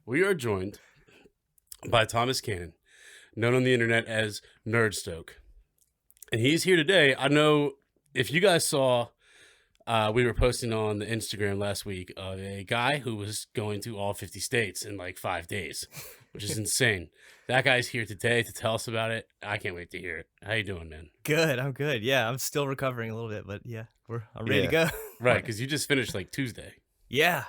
We are joined by Thomas Cannon, known on the internet as NerdStoke. And he's here today. I know if you guys saw, we were posting on the Instagram last week of a guy who was going to all 50 states in like 5 days, which is insane. That guy's here today to tell us about it. I can't wait to hear it. How you doing, man? Good. I'm good. Yeah, I'm still recovering a little bit, but yeah, I'm ready to go. Right, because you just finished like Tuesday. Yeah.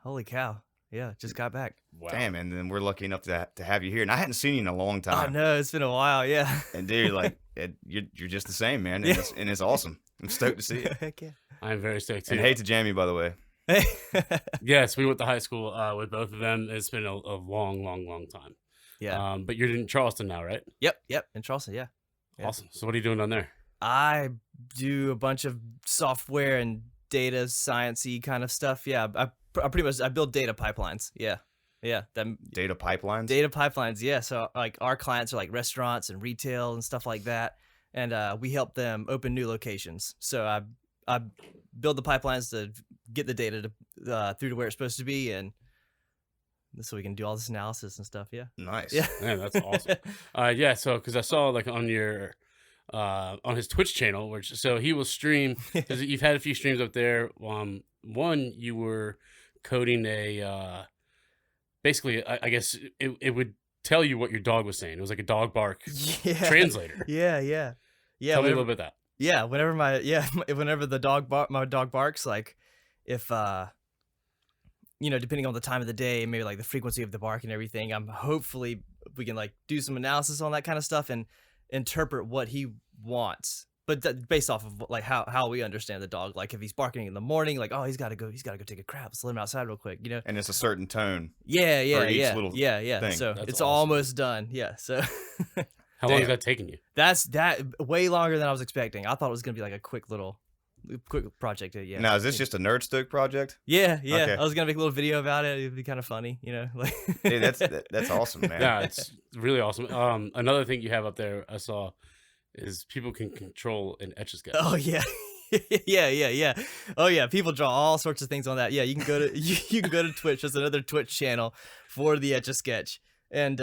Holy cow. Yeah, just got back. Wow. Damn, and then we're lucky enough to have you here. And I hadn't seen you in a long Oh time. no, it's been a while. Yeah. And dude, like, you're just the same, man. And, it's awesome. I'm stoked to see you. Heck yeah. I'm very stoked too. And hey to Jamie, by the way. Hey. Yes, we went to high school with both of them. It's been a long time. Yeah. But you're in Charleston now, right? Yep. In Charleston. Yeah. Awesome. So what are you doing down there? I do a bunch of software and data science-y kind of stuff. Yeah. I build data pipelines. Yeah. Data pipelines? Data pipelines. Yeah. So like our clients are like restaurants and retail and stuff like that. And we help them open new locations. So I build the pipelines to get the data through to where it's supposed to be, and so we can do all this analysis and stuff. Yeah. Nice. Yeah. Man, that's awesome. Yeah. So because I saw like on your on his Twitch channel, so he will stream because you've had a few streams up there. One you were coding a basically I guess it would tell you what your dog was saying. It was like a dog bark translator. Yeah. Tell me a little bit of that. Yeah, whenever whenever my dog barks, like if depending on the time of the day, maybe like the frequency of the bark and everything, hopefully we can like do some analysis on that kind of stuff and interpret what he wants. But based off of like how we understand the dog, like if he's barking in the morning, like, oh, he's got to go take a crap. Let's let him outside real quick, And it's a certain tone. Yeah. For each little thing. So That's it's awesome. almost done. Yeah. So How long has that taken you? that's way longer than I was expecting. I thought it was gonna be like a quick project. Yeah. Now, is this just a NerdStoke project? Yeah. Okay. I was gonna make a little video about it. It'd be kind of funny, like. Dude, that's awesome, man. Yeah, it's really awesome. Another thing you have up there I saw is people can control an Etch-a-Sketch. Oh yeah. Yeah. Oh yeah, people draw all sorts of things on that. Yeah, you can go to you can go to Twitch. There's another Twitch channel for the Etch-a-Sketch, and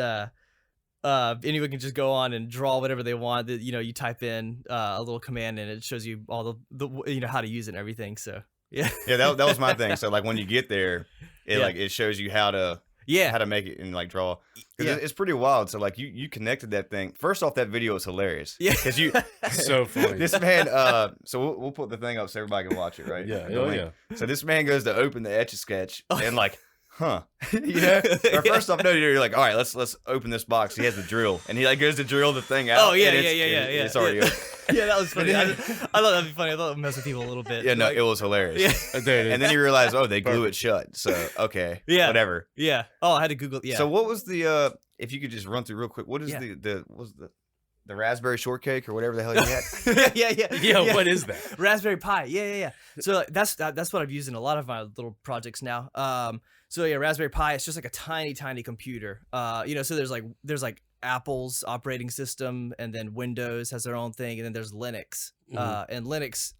anyone can just go on and draw whatever they want. You type in a little command and it shows you all the how to use it and everything. So yeah. Yeah, that was my thing. So like when you get there, it shows you how to make it and like draw. Yeah. It's pretty wild. So like you connected that thing. First off, that video is hilarious. Yeah. Because you So funny. this man. So we'll put the thing up so everybody can watch it, right? Yeah. The Oh link. yeah. So this man goes to open the Etch-a-Sketch and like, huh? Or first off, no, you're like, all right, let's open this box. He has the drill, and he like goes to drill the thing out. Oh yeah. It's already open. Yeah, that was funny. I thought that'd be funny. I thought it would mess with people a little bit. Yeah, no, like, it was hilarious. There it is. And then you realize, oh, they glue it shut. So okay, Yeah. whatever. Yeah. Oh, I had to Google. Yeah. So what was the? If you could just run through real quick, what is Yeah. the raspberry shortcake or whatever the hell you had? Yeah. What is that? Raspberry Pi. Yeah. So like, that's what I've used in a lot of my little projects now. So yeah, Raspberry Pi. It's just like a tiny computer. So there's like Apple's operating system, and then Windows has their own thing, and then there's Linux. And Linux,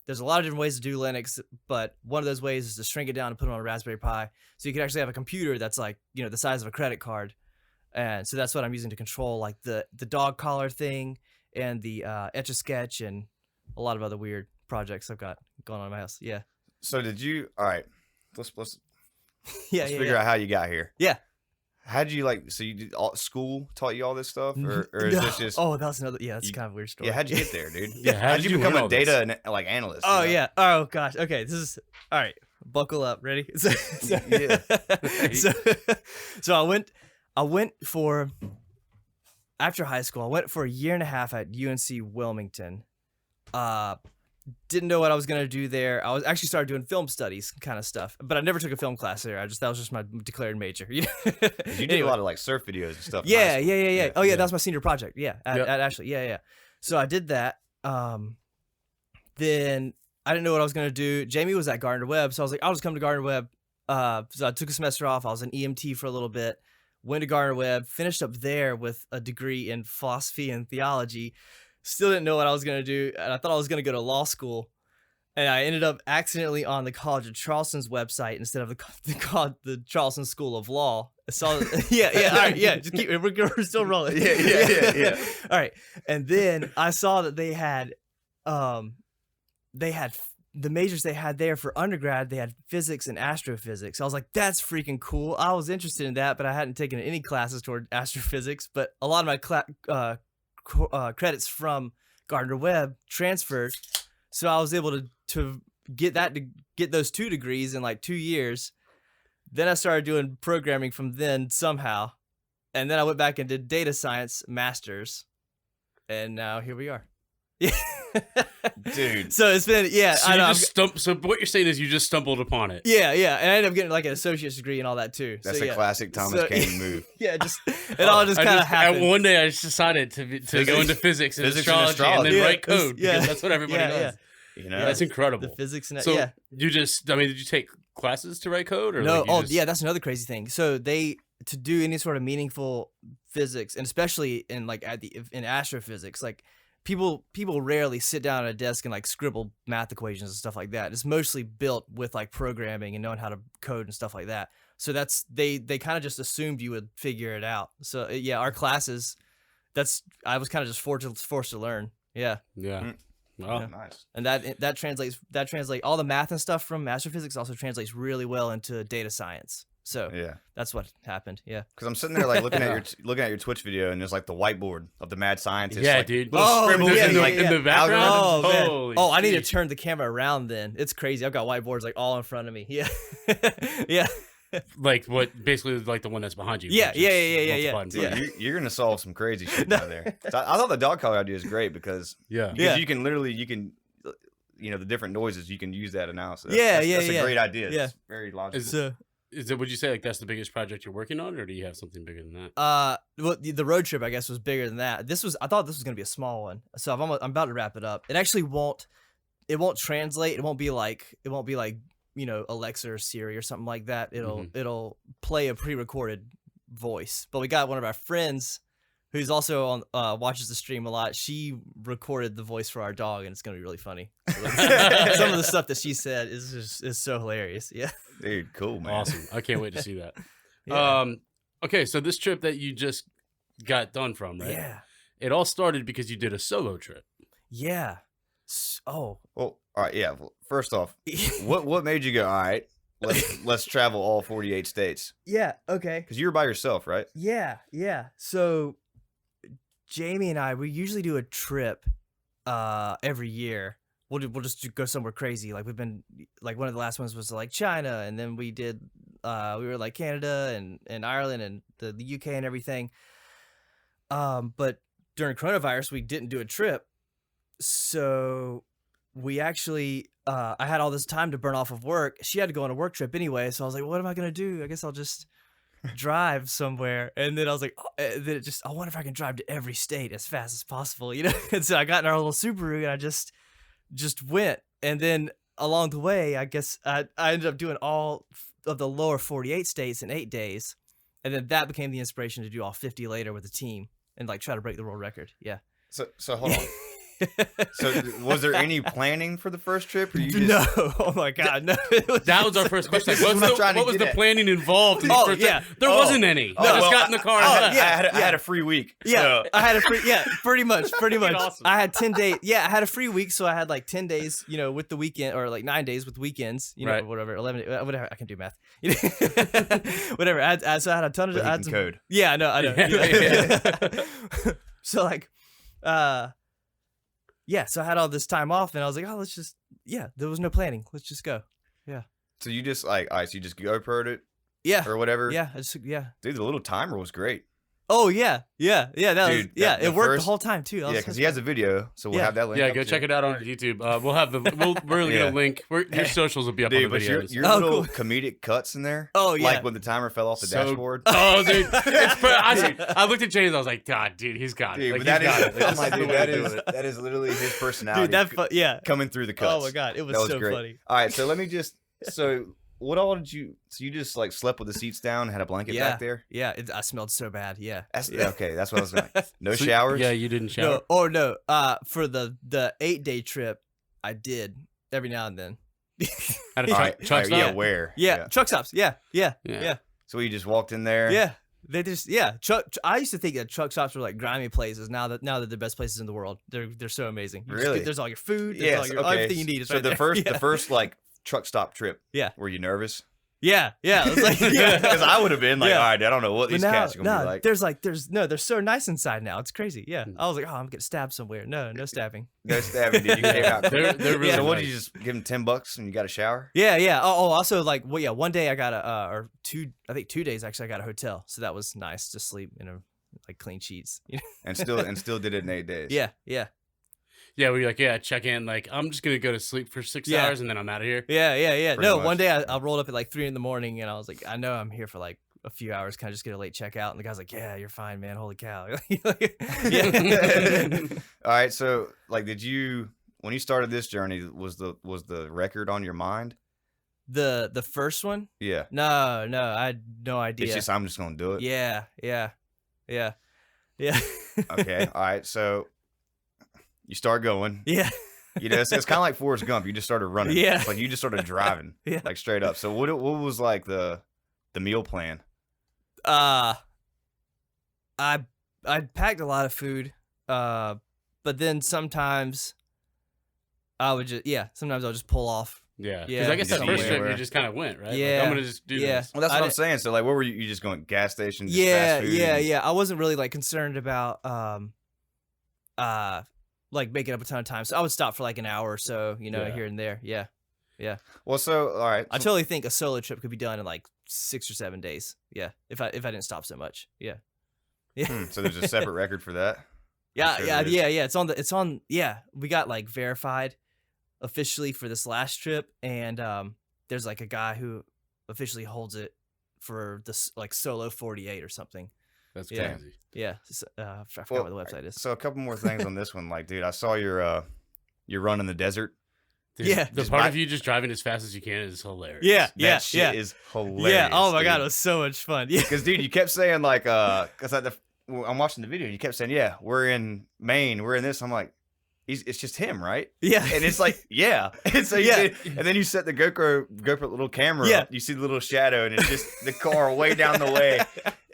there's a lot of different ways to do Linux, but one of those ways is to shrink it down and put it on a Raspberry Pi. So you can actually have a computer that's like the size of a credit card. And so that's what I'm using to control like the dog collar thing and the Etch-a-Sketch and a lot of other weird projects I've got going on in my house. Yeah. So did you? All right, let's Yeah. figure out how you got here. Yeah. How did you so you did school taught you all this stuff, or is this just? Oh, that was another. Yeah, that's kind of a weird story. Yeah, how'd you get there, dude? Yeah, how'd you become learn a all this? data analyst? Oh yeah. Oh gosh. Okay. This is all right. Buckle up. Ready? So I went for after high school. I went for a year and a half at UNC Wilmington. Didn't know what I was gonna do there. I was actually started doing film studies kind of stuff, but I never took a film class there. That was just my declared major. You did a lot of like surf videos and stuff. in high Yeah. school. Oh yeah, that was my senior project. Yeah, Yep. at Ashley. Yeah. So I did that. Then I didn't know what I was gonna do. Jamie was at Gardner Webb, so I was like, I'll just come to Gardner Webb. So I took a semester off. I was an EMT for a little bit. Went to Gardner Webb, finished up there with a degree in philosophy and theology. Still didn't know what I was gonna do, and I thought I was gonna go to law school. and I ended up accidentally on the College of Charleston's website instead of the Charleston School of Law. So yeah, all right, yeah, just keep we're still rolling. Yeah. All right, and then I saw that they had the majors they had there for undergrad. They had physics and astrophysics. I was like, that's freaking cool. I was interested in that, but I hadn't taken any classes toward astrophysics. But a lot of my credits from Gardner-Webb transferred, so I was able to get those 2 degrees in like 2 years. Then I started doing programming from then somehow, and then I went back and did data science masters, and now here we are. Yeah. Dude. So it's been So so what you're saying is you just stumbled upon it. Yeah, and I ended up getting like an associate's degree and all that too. That's so, a classic Thomas Kane move. Yeah, it all just kind of happened. One day I just decided to go into physics and astrology and then write code because that's what everybody does. You know, that's incredible. The physics and so you just, did you take classes to write code or no? That's another crazy thing. So to do any sort of meaningful physics, and especially in like in astrophysics, like people rarely sit down at a desk and like scribble math equations and stuff like that. It's mostly built with like programming and knowing how to code and stuff like that. So that's they kind of just assumed you would figure it out. So yeah, our classes, I was kind of just forced to learn. Yeah. Well, nice. And that translates all the math and stuff from astrophysics also translates really well into data science. So yeah, that's what happened. Yeah, because I'm sitting there like looking at your Twitch video, and there's like the whiteboard of the mad scientist. Yeah, like, dude. Scribbles in the background. Oh man. Holy I need to turn the camera around. Then it's crazy. I've got whiteboards like all in front of me. Yeah, yeah. Like what? Basically, like the one that's behind you. Yeah. You're gonna solve some crazy shit out there. So I thought the dog collar idea is great because you can the different noises, you can use that analysis. That's a great idea. Yeah. It's very logical. Would you say like that's the biggest project you're working on, or do you have something bigger than that? Well, the road trip I guess was bigger than that. I thought this was gonna be a small one, so I'm about to wrap it up. It actually won't translate. It won't be like Alexa or Siri or something like that. It'll play a pre-recorded voice. But we got one of our friends who's also on watches the stream a lot. She recorded the voice for our dog, and it's gonna be really funny. Some of the stuff that she said is so hilarious. Yeah. Dude, cool, man. Awesome. I can't wait to see that. Yeah. Okay, so this trip that you just got done from, right? Yeah. It all started because you did a solo trip. Yeah. Well, all right. Yeah. Well, first off, what made you go? All right, let's travel all 48 states. Yeah. Okay. Because you were by yourself, right? Yeah. So Jamie and we usually do a trip every year. We'll just go somewhere crazy. Like we've been like one of the last ones was like China, and then we did we were like Canada and Ireland and the UK and everything. But during coronavirus we didn't do a trip, so we actually I had all this time to burn off of work. She had to go on a work trip anyway, so I was like, what am I gonna do? I guess I'll just drive somewhere. And then I was like, I wonder if I can drive to every state as fast as possible, And so I got in our little Subaru and I just went. And then along the way, I guess I ended up doing all of the lower 48 states in 8 days. And then that became the inspiration to do all 50 later with the team and like try to break the world record. Yeah. So hold on. So was there any planning for the first trip? Or you just... No. Oh my God. No. That was our first question. What was the planning involved? In the first trip? There wasn't any. I just got in the car. I had a free week. Yeah. So. I had a free. Yeah. Pretty much. Awesome. I had 10 days. Yeah. I had a free week. So I had like 10 days, with the weekend, or like 9 days with weekends, right. Whatever, 11, whatever. I can do math. Whatever. So I had a ton of I had some code. Yeah. I know. Yeah. So like, yeah, so I had all this time off, and I was like, there was no planning. Let's just go. Yeah. So you just all right, so you just GoPro'd it? Yeah. Or whatever? Yeah, Dude, the little timer was great. Oh, yeah. That Dude, was, it worked the whole time, too. Yeah, because he has a video, so we'll have that link. Yeah, go check it out on YouTube. We'll have we're going to link. Your socials will be up on the videos. Your little comedic cuts in there. Oh, yeah. Like when the timer fell off the dashboard. Oh, dude. I looked at James, I was like, God, dude, he's got it. Dude, that is literally his personality. Dude, coming through the cuts. Oh, my God. It was so great. funny. All right, so let me just... what all did you... So you just like slept with the seats down, had a blanket back there? Yeah, I smelled so bad. Yeah. Okay, that's what I was going to... No showers? Yeah, you didn't shower? No. For the 8-day trip, I did. every now and then. At a truck stop? Yeah, where? Yeah, truck stops. Yeah. So you just walked in there? Yeah. They just I used to think that truck stops were like grimy places. Now that they're the best places in the world. They're so amazing. There's all your food. There's everything you need. So the first like truck stop trip. Yeah. Were you nervous? Yeah. It was like because I would have been like, all right, I don't know what these cats are gonna be like. They're so nice inside now. It's crazy. Yeah. I was like, oh, I'm getting stabbed somewhere. No stabbing. No stabbing. Did you came out? They're really So what nice. did you just give them $10 and you got a shower? Yeah. Oh, also like, well, yeah, one day I got I think 2 days actually I got a hotel, so that was nice to sleep in a like clean sheets. And still did it in 8 days. Yeah. Yeah, we're like, check in. Like, I'm just gonna go to sleep for 6 hours and then I'm out of here. Yeah. Pretty No, much. one day I rolled up at like 3 a.m. and I was like, I know I'm here for like a few hours. Can I just get a late checkout? And the guy's like, yeah, you're fine, man. Holy cow. Yeah. All right. So like, when you started this journey, was the record on your mind? The first one? Yeah. No, I had no idea. It's just I'm just gonna do it. Yeah. Okay. All right. So you start going. Yeah. It's kind of like Forrest Gump. You just started running. Yeah. It's like you just started driving. Yeah. Like straight up. So what was like the meal plan? I packed a lot of food, but then sometimes I'll just pull off. Yeah. Because Yeah, I guess that just first trip anywhere. you just kind of went, right? Yeah. Like, I'm gonna just do this. Well, that's what I I'm saying. So like, where were you just going? Gas station? Just Yeah, fast food? yeah. I wasn't really like concerned about like making up a ton of time. So I would stop for like an hour or so, Yeah. here and there. Yeah. Well, so all right. I totally think a solo trip could be done in like 6 or 7 days. Yeah. If I didn't stop so much. Yeah. Yeah. So there's a separate record for that. Yeah, Sure yeah, there is. yeah. It's on. Yeah, we got like verified officially for this last trip, and there's like a guy who officially holds it for this like solo 48 or something. That's Yeah. crazy. Yeah, I forgot what the website is. So a couple more things on this one. Like, dude, I saw your run in the desert. Dude, Yeah. The Just part buy- of you just driving as fast as you can is hilarious. That shit is hilarious. Yeah. Oh my god, it dude. was so much fun. Yeah. Because dude, you kept saying like, because I'm watching the video, you kept saying, yeah, we're in Maine, we're in this. I'm like, it's just him, right? Yeah. And it's like, yeah. And so and then you set the GoPro little camera Yeah. up. You see the little shadow, and it's just the car way down the way.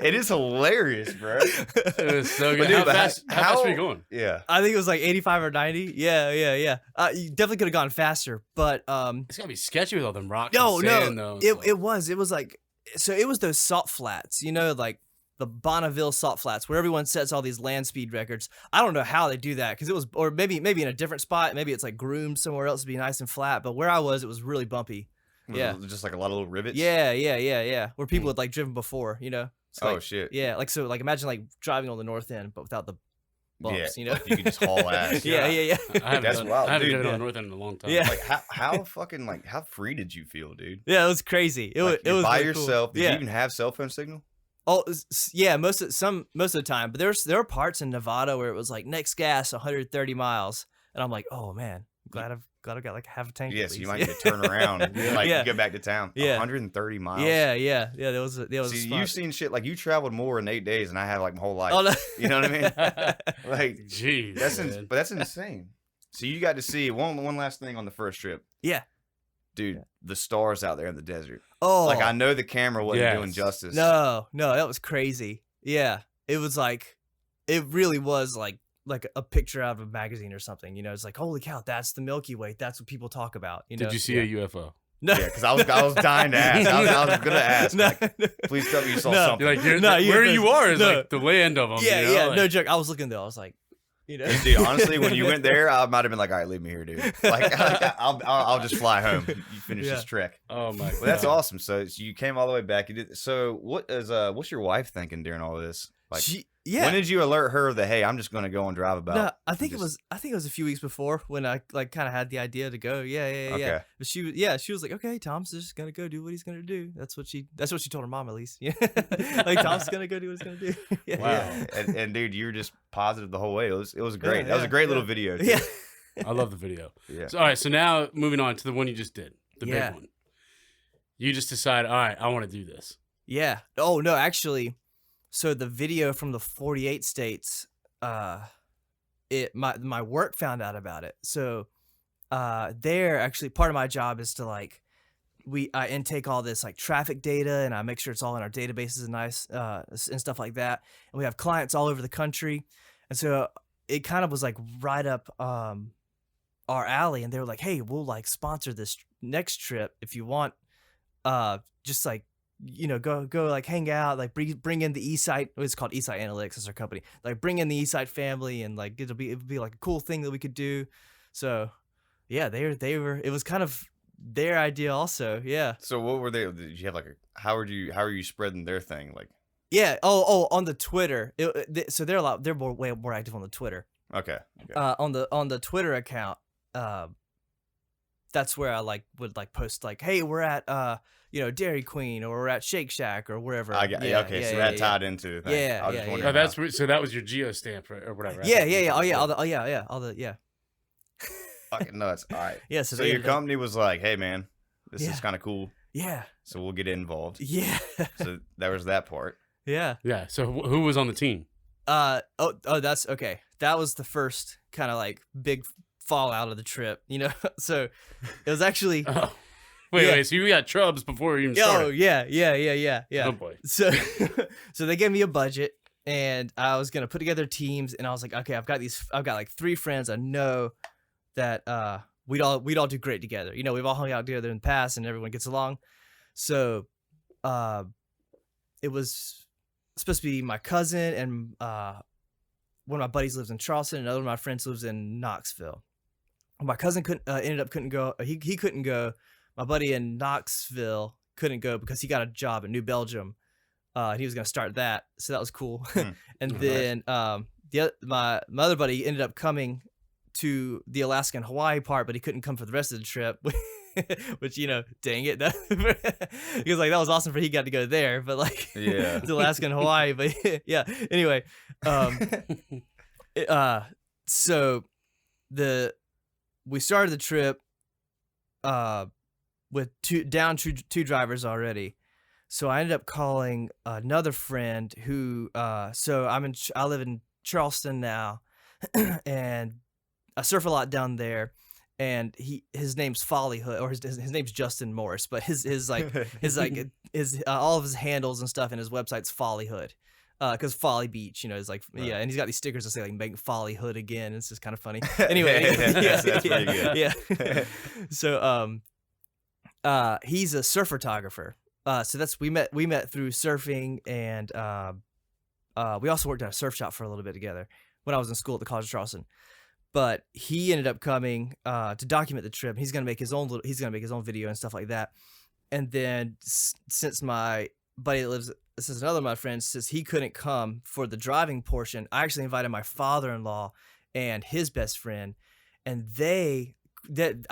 It is hilarious, bro. It was so But good. dude, How but fast were you going? Yeah. I think it was like 85 or 90. Yeah. You definitely could have gone faster, but It's gotta be sketchy with all them rocks. no, and sand, though. it was like, so it was those salt flats, like the Bonneville salt flats where everyone sets all these land speed records. I don't know how they do that because it was, or maybe in a different spot, maybe it's like groomed somewhere else to be nice and flat. But where I was, it was really bumpy. Yeah. Just like a lot of little rivets. Yeah. Where people had like driven before, So, Oh like, shit. Yeah, like so, like imagine like driving on the north end, but without the bumps, Yeah. You can just haul ass. Yeah. I haven't That's done, wild, I haven't dude. driven Yeah. on North End in a long time. Yeah. Like how fucking like how free did you feel, dude? Yeah, it was crazy. It Like, was you're by really cool. yourself. Did Yeah. you even have cell phone signal? Oh, yeah, most of the time. But there were parts in Nevada where it was like next gas 130 miles, and I'm like, oh man, I'm glad I got like half a tank. Yeah, at so you least. might need to turn around and like Yeah. go back to town. Yeah. 130 miles. Yeah. That was See, fun. you've seen shit like you traveled more in 8 days than I have like my whole life. Oh no. You know what I mean? Like Jeez. but that's insane. So you got to see one last thing on the first trip. Yeah. Dude, the stars out there in the desert. Oh. Like I know the camera wasn't Yes. doing justice. No, that was crazy. Yeah, it was like, it really was like a picture out of a magazine or something. It's like, holy cow, that's the Milky Way. That's what people talk about. Did you see a UFO? No. Yeah, because I was dying to ask. I was gonna ask. No, Like, please tell me you saw No. something. You're like, No, where you are is no. like the land of them. yeah, Like, no joke. I was looking though. I was like, Dude, honestly, when you went there, I might have been like, "All right, leave me here, dude. Like, I'll just fly home. You finish Yeah. this trek." Oh my god. Well, that's awesome. So you came all the way back. You did. So what's your wife thinking during all this? Like, yeah. when did you alert her that hey, I'm just going to go and drive about? No, I think it was a few weeks before when I like kind of had the idea to go. Yeah. Okay. But she was like, okay, Tom's just gonna go do what he's gonna do. That's what she told her mom at least. Yeah, like Tom's gonna go do what he's gonna do. Yeah. Wow. Yeah. And dude, you were just positive the whole way. It was great. Yeah, that was a great little video. Too. Yeah. I love the video. Yeah. So, all right, so now moving on to the one you just did, the Yeah. big one. You just decide, all right, I want to do this. Yeah. Oh no, actually, so the video from the 48 states, my work found out about it. So there actually part of my job is to like I intake all this like traffic data and I make sure it's all in our databases and nice and stuff like that. And we have clients all over the country, and so it kind of was like right up our alley. And they were like, "Hey, we'll like sponsor this next trip if you want. Just like." Go like hang out, like bring in the eSight. It's called eSight Analytics. It's our company. Like bring in the eSight family, and like it'd be like a cool thing that we could do. So, yeah, they were. It was kind of their idea also. Yeah. So what were they? Did you have like how are you spreading their thing? Like. Yeah. On the Twitter. So they're way more active on the Twitter. Okay. On the Twitter account. That's where I would post like, hey, we're at Dairy Queen, or we're at Shake Shack, or wherever. So that tied into the thing. Yeah. So that was your geo stamp or whatever. Right? Yeah. All the Fucking nuts. All right. Yeah. So your company was like, hey man, this is kind of cool. Yeah. So we'll get involved. Yeah. So there was that part. Yeah. Yeah. So who was on the team? That's okay. That was the first kind of like big fallout of the trip, So it was actually wait, so you got Trubs before you even started? Oh yeah. Oh boy. So they gave me a budget, and I was gonna put together teams, and I was like, okay, I've got like 3 friends I know that we'd all do great together. We've all hung out together in the past, and everyone gets along. So it was supposed to be my cousin, and one of my buddies lives in Charleston, and another one of my friends lives in Knoxville. My cousin couldn't go. He couldn't go. My buddy in Knoxville couldn't go because he got a job in New Belgium. He was going to start that, so that was cool. And then my other buddy ended up coming to the Alaska and Hawaii part, but he couldn't come for the rest of the trip. Which dang it, he was like, that was awesome for he got to go there, but like to Alaska and Hawaii. But yeah, anyway, so we started the trip with two drivers already. So I ended up calling another friend who so I live in Charleston now, and I surf a lot down there. And his name's Follyhood, or his name's Justin Morris, but his all of his handles and stuff, and his website's Follyhood. Because Folly Beach, is like, yeah, and he's got these stickers that say like "Make Follyhood Again." It's just kind of funny. Anyway, that's pretty good. Yeah. So he's a surf photographer. So we met through surfing, and we also worked at a surf shop for a little bit together when I was in school at the College of Charleston. But he ended up coming to document the trip. He's gonna make his own video and stuff like that. And then since my buddy that lives, since another of my friends, since he couldn't come for the driving portion, I actually invited my father-in-law and his best friend, and I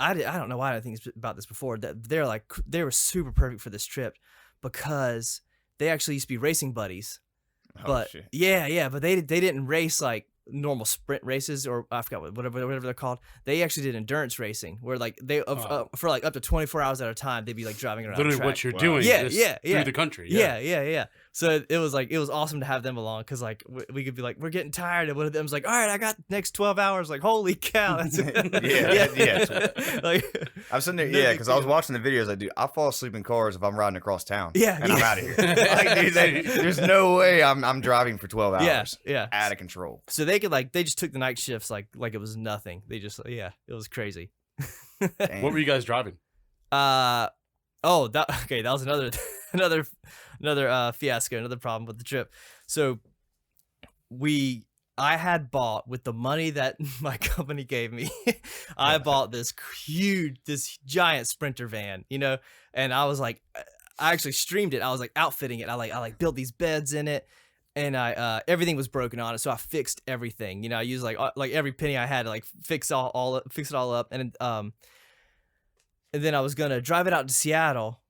don't know why I didn't think about this before. That they were super perfect for this trip because they actually used to be racing buddies. But shit. But they didn't race like normal sprint races, or I forgot whatever they're called. They actually did endurance racing, where like they for like up to 24 hours at a time, they'd be like driving around. Literally the track. What you're doing, through the country. Yeah. So it was awesome to have them along, because like we could be like, we're getting tired, and one of them's like, all right, I got the next 12 hours. Like, holy cow! yeah. Like I'm sitting there, because I was watching the videos. Like, dude, I fall asleep in cars if I'm riding across town. I'm out of here. Like, dude, there's no way I'm driving for 12 hours. Yeah, out of control. So they just took the night shifts like it was nothing. They just it was crazy. What were you guys driving? That was another fiasco, another problem with the trip. So I had bought, with the money that my company gave me, I bought this giant Sprinter van, and I was like, I actually streamed it. I was like outfitting it. I built these beds in it, and I everything was broken on it, so I fixed everything. I used like every penny I had to like fix it all up, and then I was gonna drive it out to Seattle.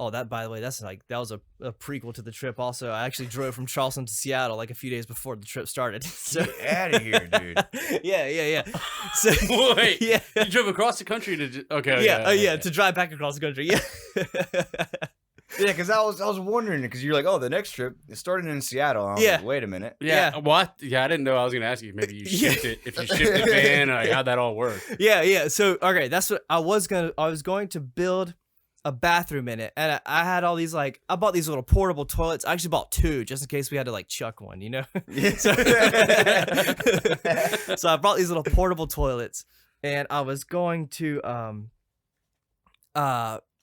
Oh, that, by the way, that was a prequel to the trip. Also, I actually drove from Charleston to Seattle like a few days before the trip started. So get out of here, dude. Yeah. So wait, you drove across the country to to drive back across the country. Yeah. Yeah, because I was wondering, because you're like, oh, the next trip is starting in Seattle. And I was like, wait a minute. Yeah. What? Yeah, I didn't know. I was gonna ask you. Maybe you shipped it. If you shipped the van, like, how'd that all work? Yeah. So okay, that's what I was going to build a bathroom in it, and I had all these I bought these little portable toilets. I actually bought 2 just in case we had to chuck one, so, so I brought these little portable toilets, and I was going to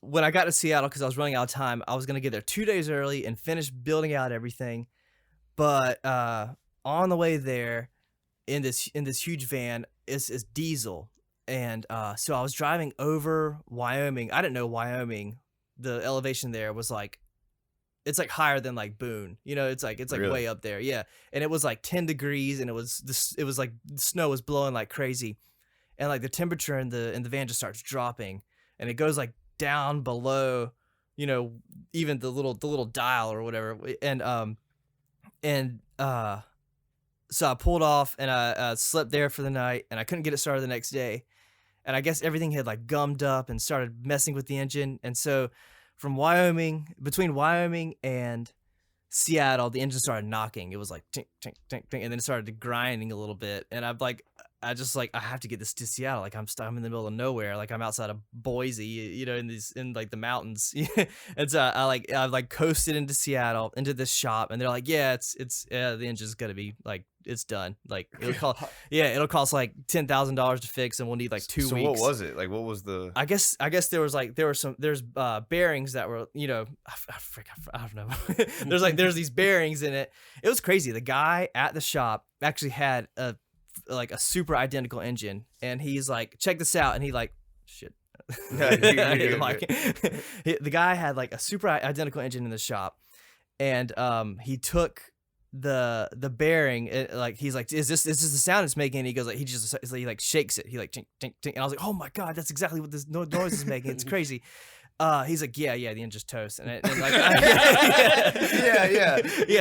when I got to Seattle, because I was running out of time, I was gonna get there 2 days early and finish building out everything. But on the way there, in this huge van is diesel. And so I was driving over Wyoming. I didn't know Wyoming, the elevation there was it's higher than Boone. It's really? Way up there. Yeah. And it was 10 degrees, and it was the snow was blowing like crazy. And the temperature in the van just starts dropping, and it goes down below, even the little dial or whatever. And so I pulled off, and I slept there for the night, and I couldn't get it started the next day. And I guess everything had gummed up and started messing with the engine. And so from between Wyoming and Seattle, the engine started knocking. It was tink, tink, tink, tink, and then it started grinding a little bit. And I'm I have to get this to Seattle. I'm in the middle of nowhere. I'm outside of Boise, in the mountains. And so I coasted into Seattle, into this shop, and they're like, yeah, it's the engine's gonna be it's done. It'll cost $10,000 to fix, and we'll need 2 weeks. So what was it? What was the? I guess there's bearings that were, I don't know. there's these bearings in it. It was crazy. The guy at the shop actually had a super identical engine, and he's check this out, and he shit. The guy had a super identical engine in the shop, and he took the bearing, he's is this the sound it's making? And he goes he shakes it, he tink, tink, tink, and I was like, oh my god, that's exactly what this noise is making. It's crazy. He's yeah, the engine's toast, and yeah,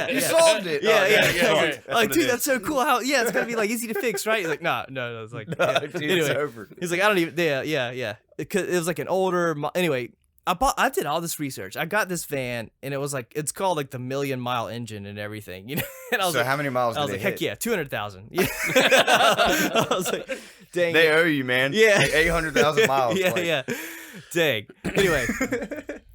you solved it. Yeah. Dude, that's so cool. How it's gonna be easy to fix, right? He's no. It's dude, anyway, it's over. He's I don't even. Yeah. Because it was an older. Anyway, I did all this research. I got this van, and it was it's called the 1,000,000-mile engine and everything, And I was how many miles? I was did heck yeah, 200,000. Yeah. I was dang. They owe you, man. Yeah, 800,000 miles. Yeah. Dang.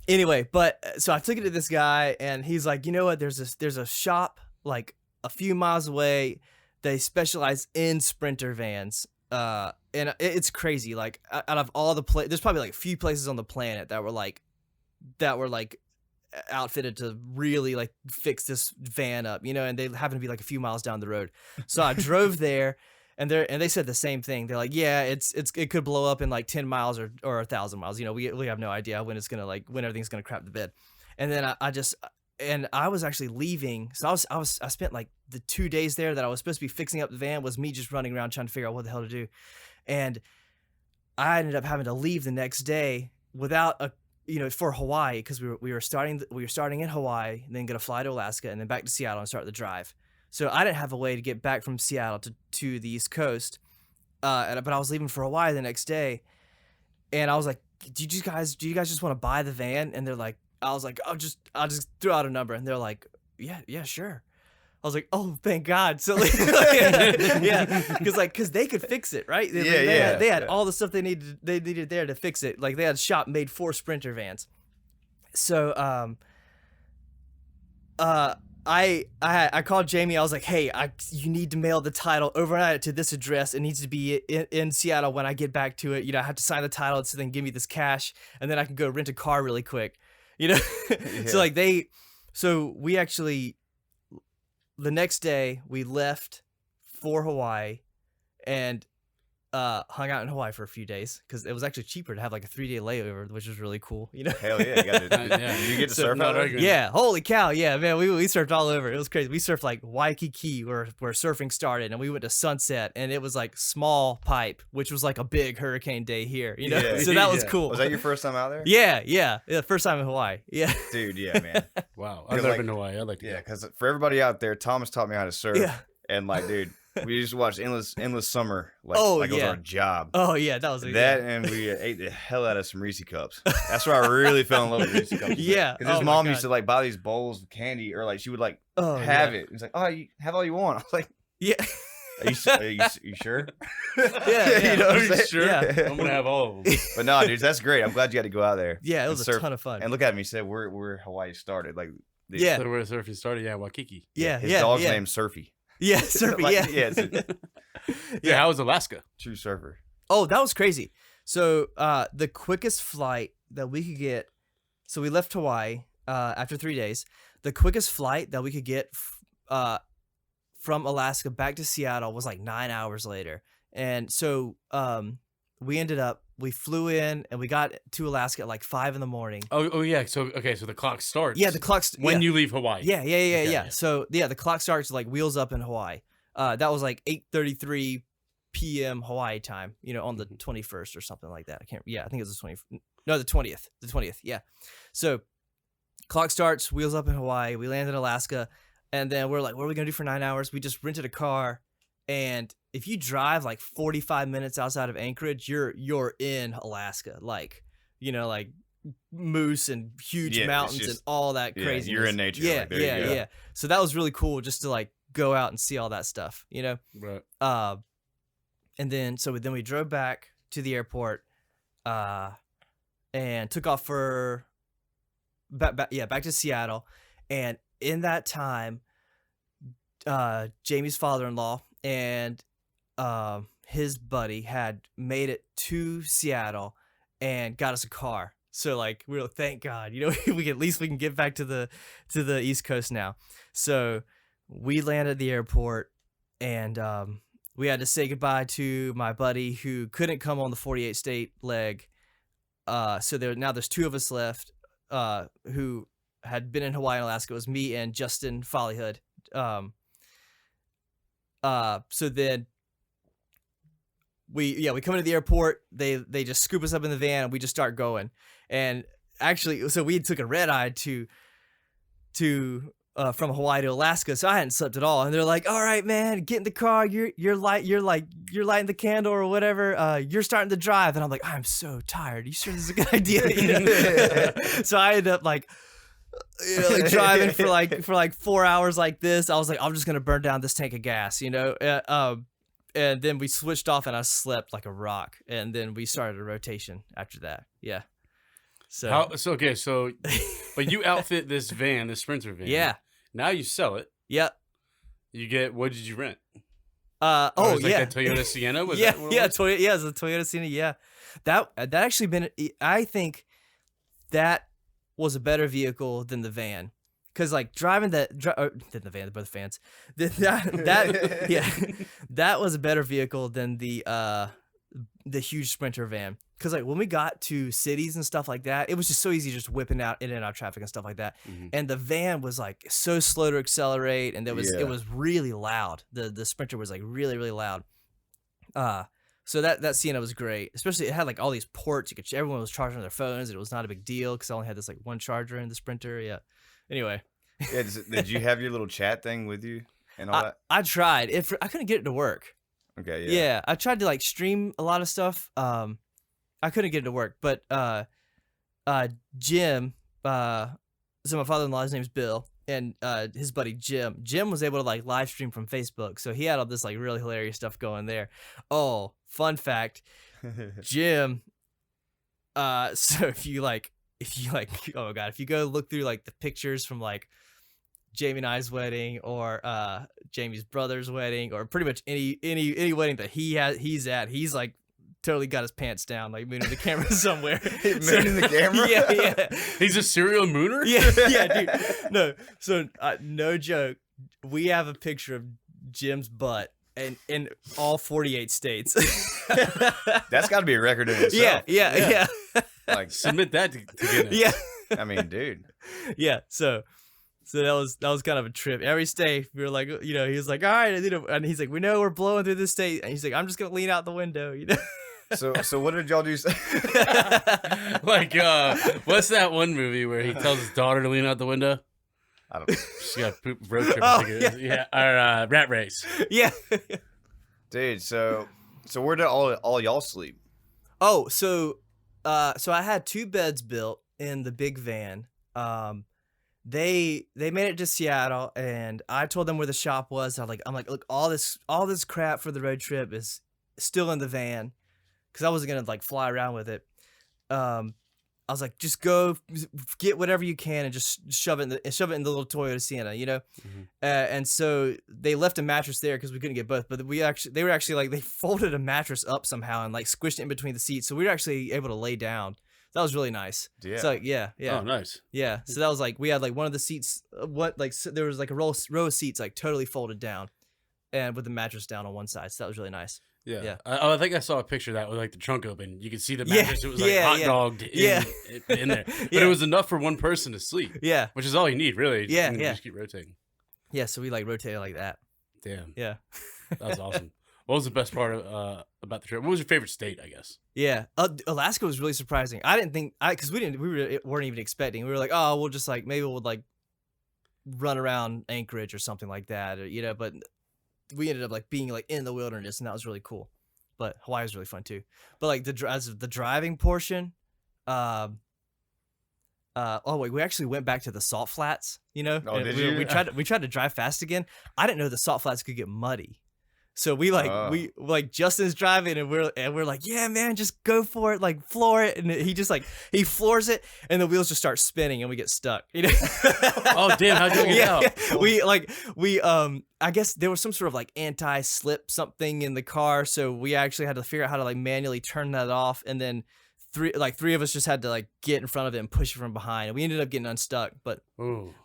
Anyway, but so I took it to this guy, and he's you know what? There's a shop a few miles away. They specialize in Sprinter vans. And it's crazy. Out of all the there's probably a few places on the planet that were outfitted to really fix this van up, and they happen to be a few miles down the road. So I drove there. And they said the same thing. They're yeah, it could blow up in 10 miles or 1,000 miles. We have no idea when it's gonna when everything's gonna crap the bed. And then I was actually leaving. So I spent the 2 days there that I was supposed to be fixing up the van was me just running around trying to figure out what the hell to do. And I ended up having to leave the next day without for Hawaii, because we were starting in Hawaii, and then gonna fly to Alaska, and then back to Seattle and start the drive. So I didn't have a way to get back from Seattle to the East Coast, but I was leaving for Hawaii the next day, and I was do you guys just want to buy the van? And they're I was I'll just throw out a number, and they're yeah, sure. I was oh, thank God. So yeah, because they could fix it, right? They had all the stuff they needed there to fix it. They had a shop made for Sprinter vans. So I called Jamie. I was hey, you need to mail the title overnight to this address. It needs to be in Seattle when I get back to it. I have to sign the title, so then give me this cash, and then I can go rent a car really quick. Yeah. So we actually, the next day we left for Hawaii, and hung out in Hawaii for a few days, because it was actually cheaper to have a 3-day layover, which was really cool. Hell yeah, you get to surf out there? Yeah, holy cow, yeah, man, we surfed all over. It was crazy. We surfed Waikiki, where surfing started, and we went to Sunset, and it was small pipe, which was a big hurricane day here. So that was cool. Was that your first time out there? Yeah, first time in Hawaii. Yeah, dude, yeah, man. Wow, I've never been to Hawaii. I'd like to. Yeah, because for everybody out there, Thomas taught me how to surf. Yeah. And dude, We used to watch Endless Summer. Like it was our job. Oh yeah, that was that, and we ate the hell out of some Reese cups. That's where I really fell in love with Reese cups. Yeah, because his mom used to like buy these bowls of candy, or like she would like have it. It's like, oh, you have all you want. I was like, yeah. Are you sure? Yeah. You know what I'm Are you saying? sure? Yeah. I'm gonna have all of them. But no, dudes, that's great. I'm glad you got to go out there. Yeah, it was surf. a ton of fun. And look at me, he said where Hawaii started. Like, yeah, So where surfing started, Waikiki. Yeah, his dog's name's Surfy. Yeah, Surfy. Like, yeah. Yeah. How was Alaska? True surfer. Oh, that was crazy. So the quickest flight that we could get, so we left Hawaii after 3 days. The quickest flight that we could get from Alaska back to Seattle was like 9 hours later. And so we flew in and we got to Alaska at like 5 a.m. Oh yeah. So the clock starts. Yeah, the clock's when you leave Hawaii. Yeah. So the clock starts like wheels up in Hawaii. That was like 8:33 p.m. Hawaii time, on the 21st or something like that. I think it was the 20th. The 20th. Yeah. So clock starts, wheels up in Hawaii. We land in Alaska, and then we're like, what are we gonna do for 9 hours? We just rented a car, and if you drive like 45 minutes outside of Anchorage, you're in Alaska, like moose and huge mountains and all that craziness. You're in nature. Yeah. So that was really cool just to like go out and see all that stuff, Right. And then we drove back to the airport, and took off for back to Seattle, and in that time, Jamie's father-in-law and his buddy had made it to Seattle and got us a car. So like we were like, thank God, we can get back to the East Coast now. So we landed at the airport, and we had to say goodbye to my buddy who couldn't come on the 48 state leg. So there's two of us left who had been in Hawaii and Alaska. It was me and Justin Follyhood. So then we come into the airport. They just scoop us up in the van and we just start going. And actually, so we took a red eye to from Hawaii to Alaska, so I hadn't slept at all. And they're like, "All right, man, get in the car. You're lighting the candle or whatever. You're starting to drive." And I'm like, "I'm so tired. You sure this is a good idea?" So I ended up like driving for like 4 hours like this. I was like, I'm just gonna burn down this tank of gas, and then we switched off and I slept like a rock. And then we started a rotation after that. Yeah. But you outfit this van, this Sprinter van. Yeah. Now you sell it. Yep. You get, what did you rent? That Toyota Sienna? Was that what it was? Toyota. Yeah, it was a Toyota Sienna. Yeah. That actually been. I think that was a better vehicle than the van, because like driving than the van, they're both fans. That was a better vehicle than the huge Sprinter van. Because like when we got to cities and stuff like that, it was just so easy just whipping out in and out of traffic and stuff like that. Mm-hmm. And the van was like so slow to accelerate, and it was really loud. The Sprinter was like really, really loud. So that Sienna was great. Especially it had like all these ports. Everyone was charging their phones, and it was not a big deal because I only had this like one charger in the Sprinter. Yeah. Anyway. Yeah. Did you have your little chat thing with you and all that? I tried. I couldn't get it to work. Okay. Yeah. Yeah. I tried to like stream a lot of stuff. I couldn't get it to work, but Jim, so my father-in-law, his name's Bill, and his buddy Jim was able to like live stream from Facebook, so he had all this like really hilarious stuff going there. Oh, fun fact, Jim. So if you oh my God, if you go look through like the pictures from like Jamie and I's wedding, or Jamie's brother's wedding, or pretty much any wedding that he's at, he's like totally got his pants down, like mooning the camera somewhere. Mooning the camera? Yeah. He's a serial mooner? Yeah, dude. No, so no joke. We have a picture of Jim's butt in all 48 states. That's got to be a record in itself. Yeah. Like, submit that to Guinness. Yeah. I mean, dude. Yeah, so that was kind of a trip. Every state we were like, he was like, all right, and he's like, we know we're blowing through this state, and he's like, I'm just gonna lean out the window, So what did y'all do? Like, what's that one movie where he tells his daughter to lean out the window? I don't know. She got road trip tickets. Yeah, or Rat Race. Yeah. Dude, so where did all y'all sleep? Oh, so I had 2 beds built in the big van. They made it to Seattle, and I told them where the shop was. I'm like, look, all this crap for the road trip is still in the van, because I wasn't gonna like fly around with it. I was like, just go get whatever you can and just shove it in the little Toyota Sienna, you know. Mm-hmm. And so they left a mattress there because we couldn't get both. But they were actually like, they folded a mattress up somehow and like squished it in between the seats, so we were actually able to lay down. That was really nice. Yeah. So yeah. Oh, nice. Yeah. So that was like, we had like one of the seats, there was like a row of seats like totally folded down, and with the mattress down on one side. So that was really nice. Yeah. I think I saw a picture of that with like the trunk open. You could see the mattress. It was like hot dogged in there. But it was enough for one person to sleep. Yeah. Which is all you need, really. Yeah. Just keep rotating. Yeah. So we like rotated like that. Damn. Yeah. That was awesome. What was the best part about the trip? What was your favorite state, I guess? Yeah. Alaska was really surprising. I didn't think, because we weren't even expecting. We were like, oh, we'll just like, maybe we'll like run around Anchorage or something like that, or, you know, but we ended up like being like in the wilderness, and that was really cool. But Hawaii was really fun too. But like the driving portion, we actually went back to the salt flats, you know. Oh, did you? We tried to drive fast again. I didn't know the salt flats could get muddy. So we Justin's driving, and we're like, yeah, man, just go for it, like floor it, and he just like he floors it, and the wheels just start spinning, and we get stuck. You know? Oh damn! How'd you get out? Yeah. I guess there was some sort of like anti-slip something in the car, so we actually had to figure out how to like manually turn that off, and then three of us just had to like get in front of it and push it from behind, and we ended up getting unstuck. But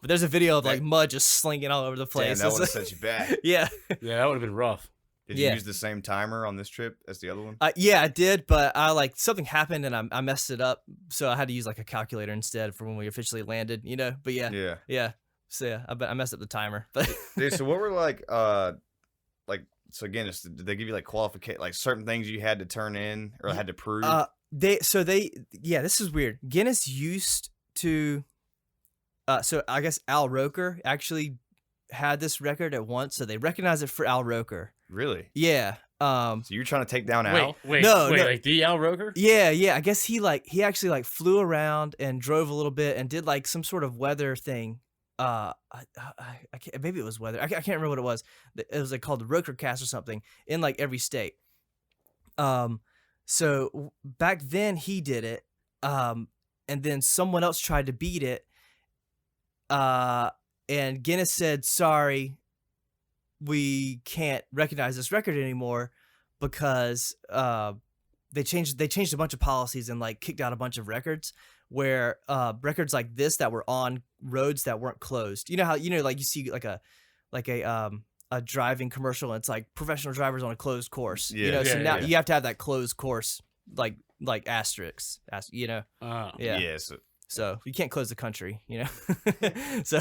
there's a video of like mud just slinging all over the place. Damn, that would have set you back. Yeah. Yeah, that would have been rough. Did you use the same timer on this trip as the other one? Yeah, I did, but something happened and I messed it up, so I had to use like a calculator instead for when we officially landed, you know. But yeah. So yeah, I messed up the timer. But dude, so what were did they give you like qualification, like certain things you had to turn in or had to prove? This is weird. Guinness used to, so I guess Al Roker actually had this record at once, so they recognized it for Al Roker. Really? Yeah. So you're trying to take down Al? Wait, like the Al Roker? Yeah. I guess he actually like flew around and drove a little bit and did like some sort of weather thing. I can't, maybe it was weather. I can't remember what it was. It was like called the Roker Cast or something in like every state. So back then he did it. And then someone else tried to beat it. And Guinness said, sorry, we can't recognize this record anymore because they changed a bunch of policies and like kicked out a bunch of records where records like this that were on roads that weren't closed. You know how like you see like a driving commercial and it's like professional drivers on a closed course. Yeah. You know, so now you have to have that closed course like asterisks, you know. Yeah. Yes. So you can't close the country, you know. So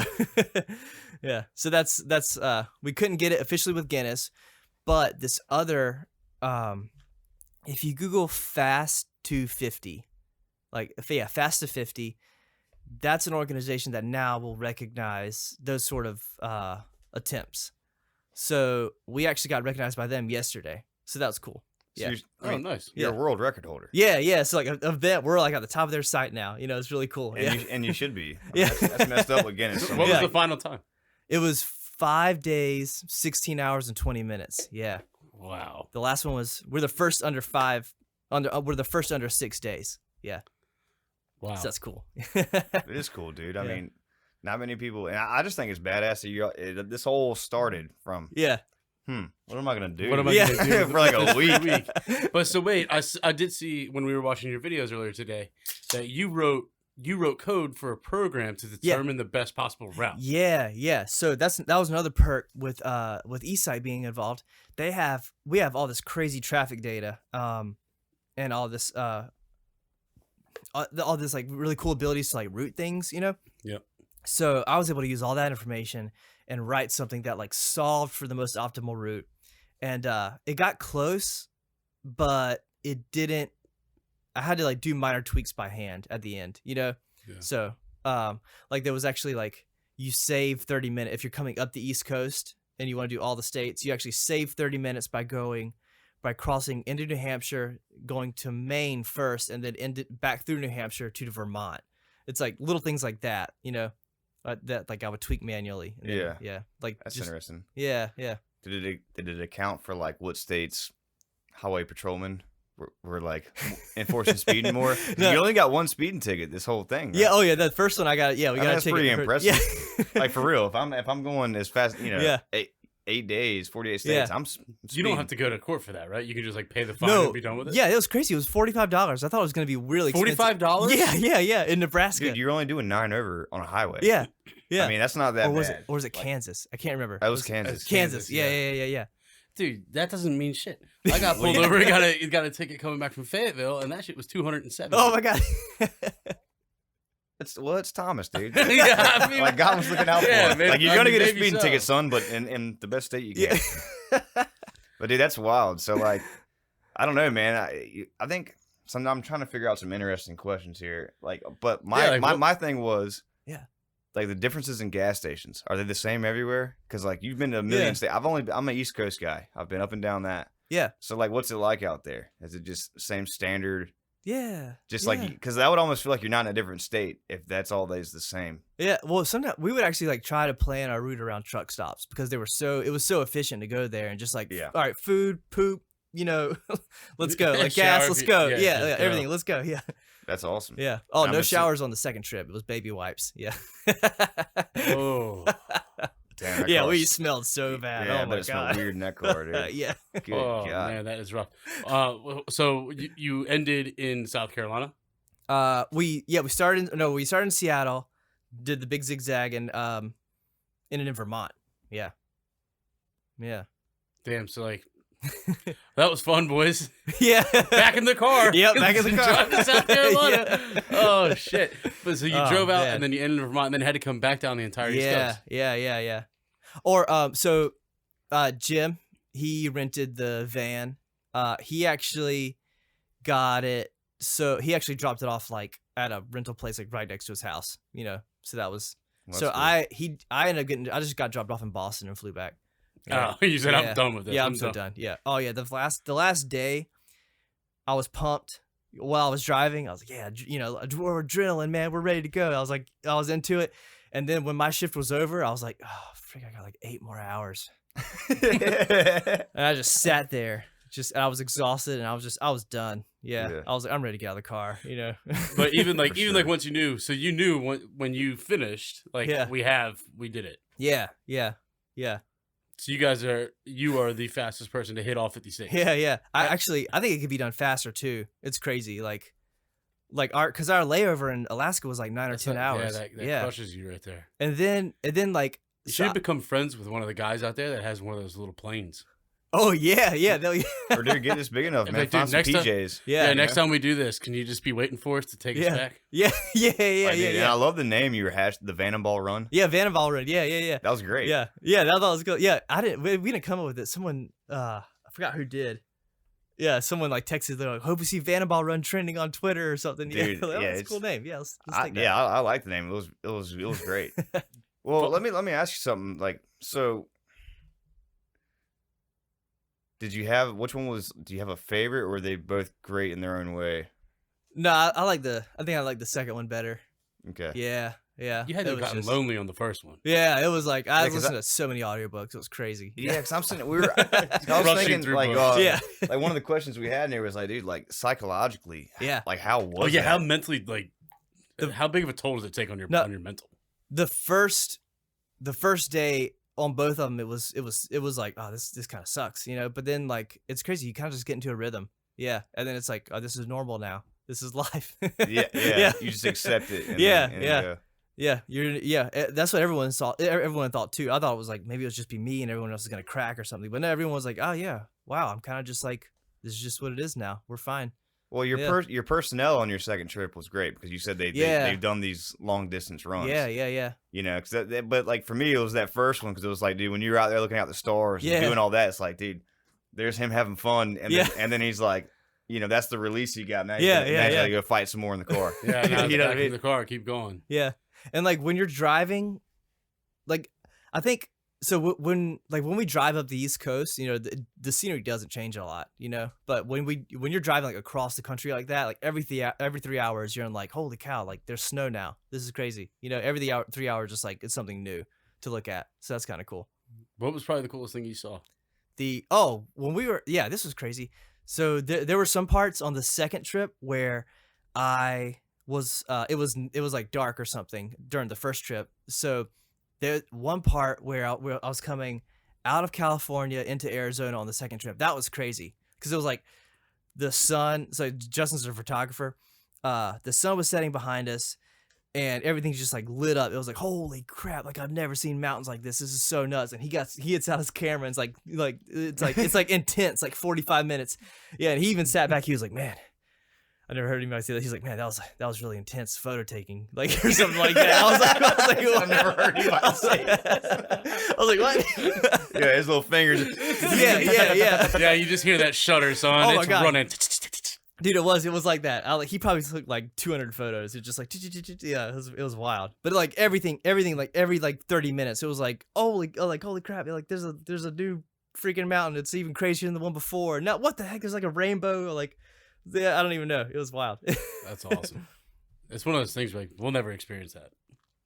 yeah. So that's we couldn't get it officially with Guinness, but this other if you Google Fast to 50, Fast to 50, that's an organization that now will recognize those sort of attempts. So we actually got recognized by them yesterday. So that was cool. Yeah. Nice. You're a world record holder. Yeah. So like a vet, we're like at the top of their site now. You know, it's really cool. And you should be. That's messed up with Guinness. What was the final time? It was 5 days, 16 hours, and 20 minutes. Yeah. Wow. The last one we're the first under 6 days. Yeah. Wow. So that's cool. It is cool, dude. I mean, not many people, and I just think it's badass that this whole started from. Yeah. What am I gonna do? What am I gonna do for like a week? But so wait, I did see when we were watching your videos earlier today that you wrote code for a program to determine the best possible route. Yeah. So that was another perk with eSight being involved. We have all this crazy traffic data, and all this like really cool abilities to like route things, you know. Yep. So I was able to use all that information and write something that like solved for the most optimal route, and it got close, but it didn't. I had to like do minor tweaks by hand at the end, you know. Yeah. So like there was actually like you save 30 minutes if you're coming up the East Coast. and you want to do all the states, you actually save 30 minutes by crossing into New Hampshire, going to Maine first, and then back through New Hampshire to Vermont. It's like little things like that, that like I would tweak manually. Yeah. Like that's interesting. Yeah. Did it account for like what states highway patrolmen were like enforcing speeding more? No. You only got one speeding ticket this whole thing, right? Yeah. Oh yeah. The first one I got. Yeah, we got. That's pretty impressive. Yeah. Like for real, if I'm going as fast, 8 days, 48 states. I'm speeding. You don't have to go to court for that, right? You can just like pay the fine and be done with it. Yeah, it was crazy. It was $45. I thought it was going to be really expensive. $45? Yeah. In Nebraska, dude, you're only doing 9 over on a highway. Yeah. I mean, that's not that bad. Or was it Kansas? I can't remember. That was Kansas. Kansas. Yeah. Dude, that doesn't mean shit. I got pulled over and got a ticket coming back from Fayetteville, and that shit was $207. Oh my god. It's Thomas, dude. Yeah, I mean, like God was looking out for him. Like you're gonna get a speeding ticket, son, but in the best state you can. Yeah. But dude, that's wild. So like, I don't know, man. I think I'm trying to figure out some interesting questions here. Like, but my thing was, like the differences in gas stations, are they the same everywhere? Because like you've been to a million states. I'm an East Coast guy. I've been up and down that. Yeah. So like, what's it like out there? Is it just same standard? Yeah. Just like, because that would almost feel like you're not in a different state if that's all days the same. Yeah. Well, sometimes we would actually like try to plan our route around truck stops because it was so efficient to go there and just like, all right, food, poop, let's go. Like gas, let's go. Yeah. Everything. Let's go. Yeah. That's awesome. Yeah. Oh, no showers on the second trip. It was baby wipes. Yeah. Oh. Damn, yeah, we smelled so bad. Yeah, oh my god, smelled weird in that car, dude. Yeah. Good God. Man, God. that is rough. So you ended in South Carolina? We started in Seattle, did the big zigzag, and ended in Vermont. Yeah. Damn. So like, that was fun, boys. Yeah. Back in the car. Yep, back in the car. Drive to South Carolina. Yeah. Oh shit! But so you drove out, man. and then you ended in Vermont, and then had to come back down the entire East Coast. Yeah. Or so Jim, he rented the van. He actually got it. So he actually dropped it off like at a rental place like right next to his house. So that was. Well, so cool. I ended up getting. I just got dropped off in Boston and flew back. Oh, you said I'm done with this. Yeah, I'm so done. Yeah. Oh yeah, the last day, I was pumped. While I was driving, I was like, yeah, we're adrenaline, man. We're ready to go. I was into it. And then when my shift was over, I was like, oh, freak, I got like 8 more hours. And I just sat there, and I was exhausted, and I was done. Yeah. I was like, I'm ready to get out of the car, But even like once you knew, so you knew when you finished, like we did it. Yeah. So you are the fastest person to hit all 50 states. Yeah. I think it could be done faster too. It's crazy. Because our layover in Alaska was like 9 or 10 hours. Yeah, that crushes you right there. And then like you should become friends with one of the guys out there that has one of those little planes. Oh yeah. Or dude, get this big enough, man. Like, find some PJs. Next time we do this, can you just be waiting for us to take us back? Yeah. I love the name you hashed, the Vannonball Run. Yeah, Vannonball Run. Yeah. That was great. Yeah, that was good. Yeah, we didn't come up with it. Someone, I forgot who did. Yeah, someone like texted. They're like, "Hope you see Vannonball Run trending on Twitter or something." Dude, that's a cool name. Yeah, let's take that. Yeah, I like the name. It was great. Well, let me ask you something. Like, so. Do you have a favorite, or were they both great in their own way? No, I think I like the second one better. Okay. Yeah. You had to have gotten lonely on the first one. Yeah, it was like I was listening to so many audiobooks. It was crazy. Yeah, because I'm sitting. I was thinking like, like one of the questions we had in there was like, dude, like psychologically, like how was? That? How mentally, like, how big of a toll does it take on your mental? The first day. On both of them, it was like, oh, this kind of sucks, But then like it's crazy. You kind of just get into a rhythm, and then it's like, oh, this is normal now. This is life. Yeah. You just accept it. That's what everyone thought. Everyone thought too. I thought it was like maybe it was just be me and everyone else is gonna crack or something. But no, everyone was like, oh yeah, wow. I'm kind of just like, this is just what it is now. We're fine. Well, your personnel on your second trip was great because you said they've done these long distance runs. Yeah. But like for me, it was that first one because it was like, dude, when you're out there looking at the stars and doing all that, it's like, dude, there's him having fun, and then he's like, that's the release you got. Now you gotta go fight some more in the car. Yeah, now in the car, keep going. Yeah, and like when you're driving, like I think when we drive up the East Coast, you know, the scenery doesn't change a lot, you know. But when you're driving like across the country like that, like every 3 hours, you're in like, holy cow, like there's snow now. This is crazy, you know. Every 3 hours, just like it's something new to look at. So that's kind of cool. What was probably the coolest thing you saw? When we were, this was crazy. So there were some parts on the second trip where I was it was like dark or something during the first trip. So there one part where I was coming out of California into Arizona on the second trip. That was crazy because it was like the sun. So Justin's a photographer. The sun was setting behind us, and everything's just like lit up. It was like, holy crap! Like I've never seen mountains like this. This is so nuts. And he gets out his camera and it's like intense, like 45 minutes. Yeah, and he even sat back. He was like, man, I never heard anybody say that. He's like, man, that was really intense photo taking, like or something like that. I was like, I've never heard anybody say that. I was like, what? Yeah, his little fingers. Yeah. Yeah, you just hear that shutter, son. Oh my it's God. running. Dude, it was like that. He probably took like 200 photos. It's just like, yeah, it was wild. But like everything, like every like 30 minutes, it was like, holy crap! Like there's a new freaking mountain. It's even crazier than the one before. Now, what the heck? There's like a rainbow. Like, yeah, I don't even know. It was wild. That's awesome. It's one of those things where like, we'll never experience that.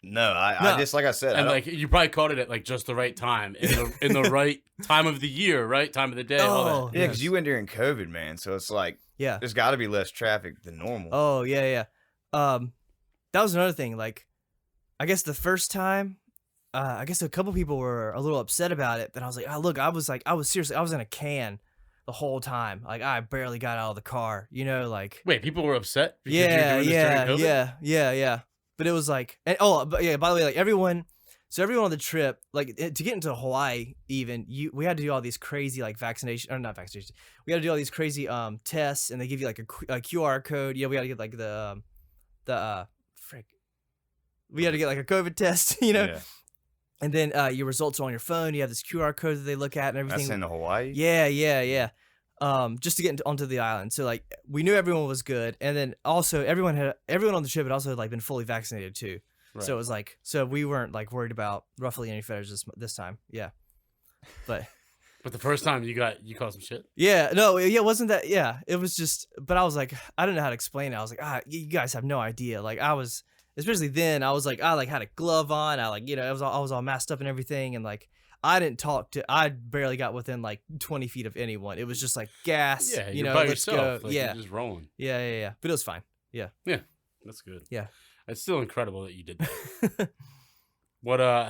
No, I just like I said, and like you probably caught it at like just the right time in the right time of the year, right time of the day. All that. Yeah, because you went during COVID, man. So it's like, there's got to be less traffic than normal. Oh yeah. That was another thing. Like, I guess the first time, I guess a couple people were a little upset about it. But I was like, oh look, I was in a can the whole time. Like I barely got out of the car. You know, like. Wait, people were upset? Because you're doing this during COVID? Yeah. But it was like, by the way, like everyone on the trip, like to get into Hawaii, even we had to do all these crazy like not vaccination. We had to do all these crazy tests, and they give you like a QR code. Yeah, we had to get like we had to get like a COVID test, you know. Yeah. And then your results are on your phone. You have this QR code that they look at and everything. That's in Hawaii? Yeah. Just to get onto the island. So like we knew everyone was good, and then also everyone on the trip had also like been fully vaccinated too. Right. So it was like, so we weren't like worried about roughly any feathers this time. Yeah. But the first time you caught some shit? Yeah, no, it wasn't that. Yeah, it was just, but I was like, I didn't know how to explain it. I was like, you guys have no idea. Like I was, especially then, I was like, I like had a glove on. I like, you know, I was all masked up and everything. And like, I barely got within like 20 feet of anyone. It was just like gas, yeah, you know, by let's yourself. go. Like, yeah. You're just rolling. Yeah. But it was fine. Yeah. Yeah. That's good. Yeah. It's still incredible that you did that.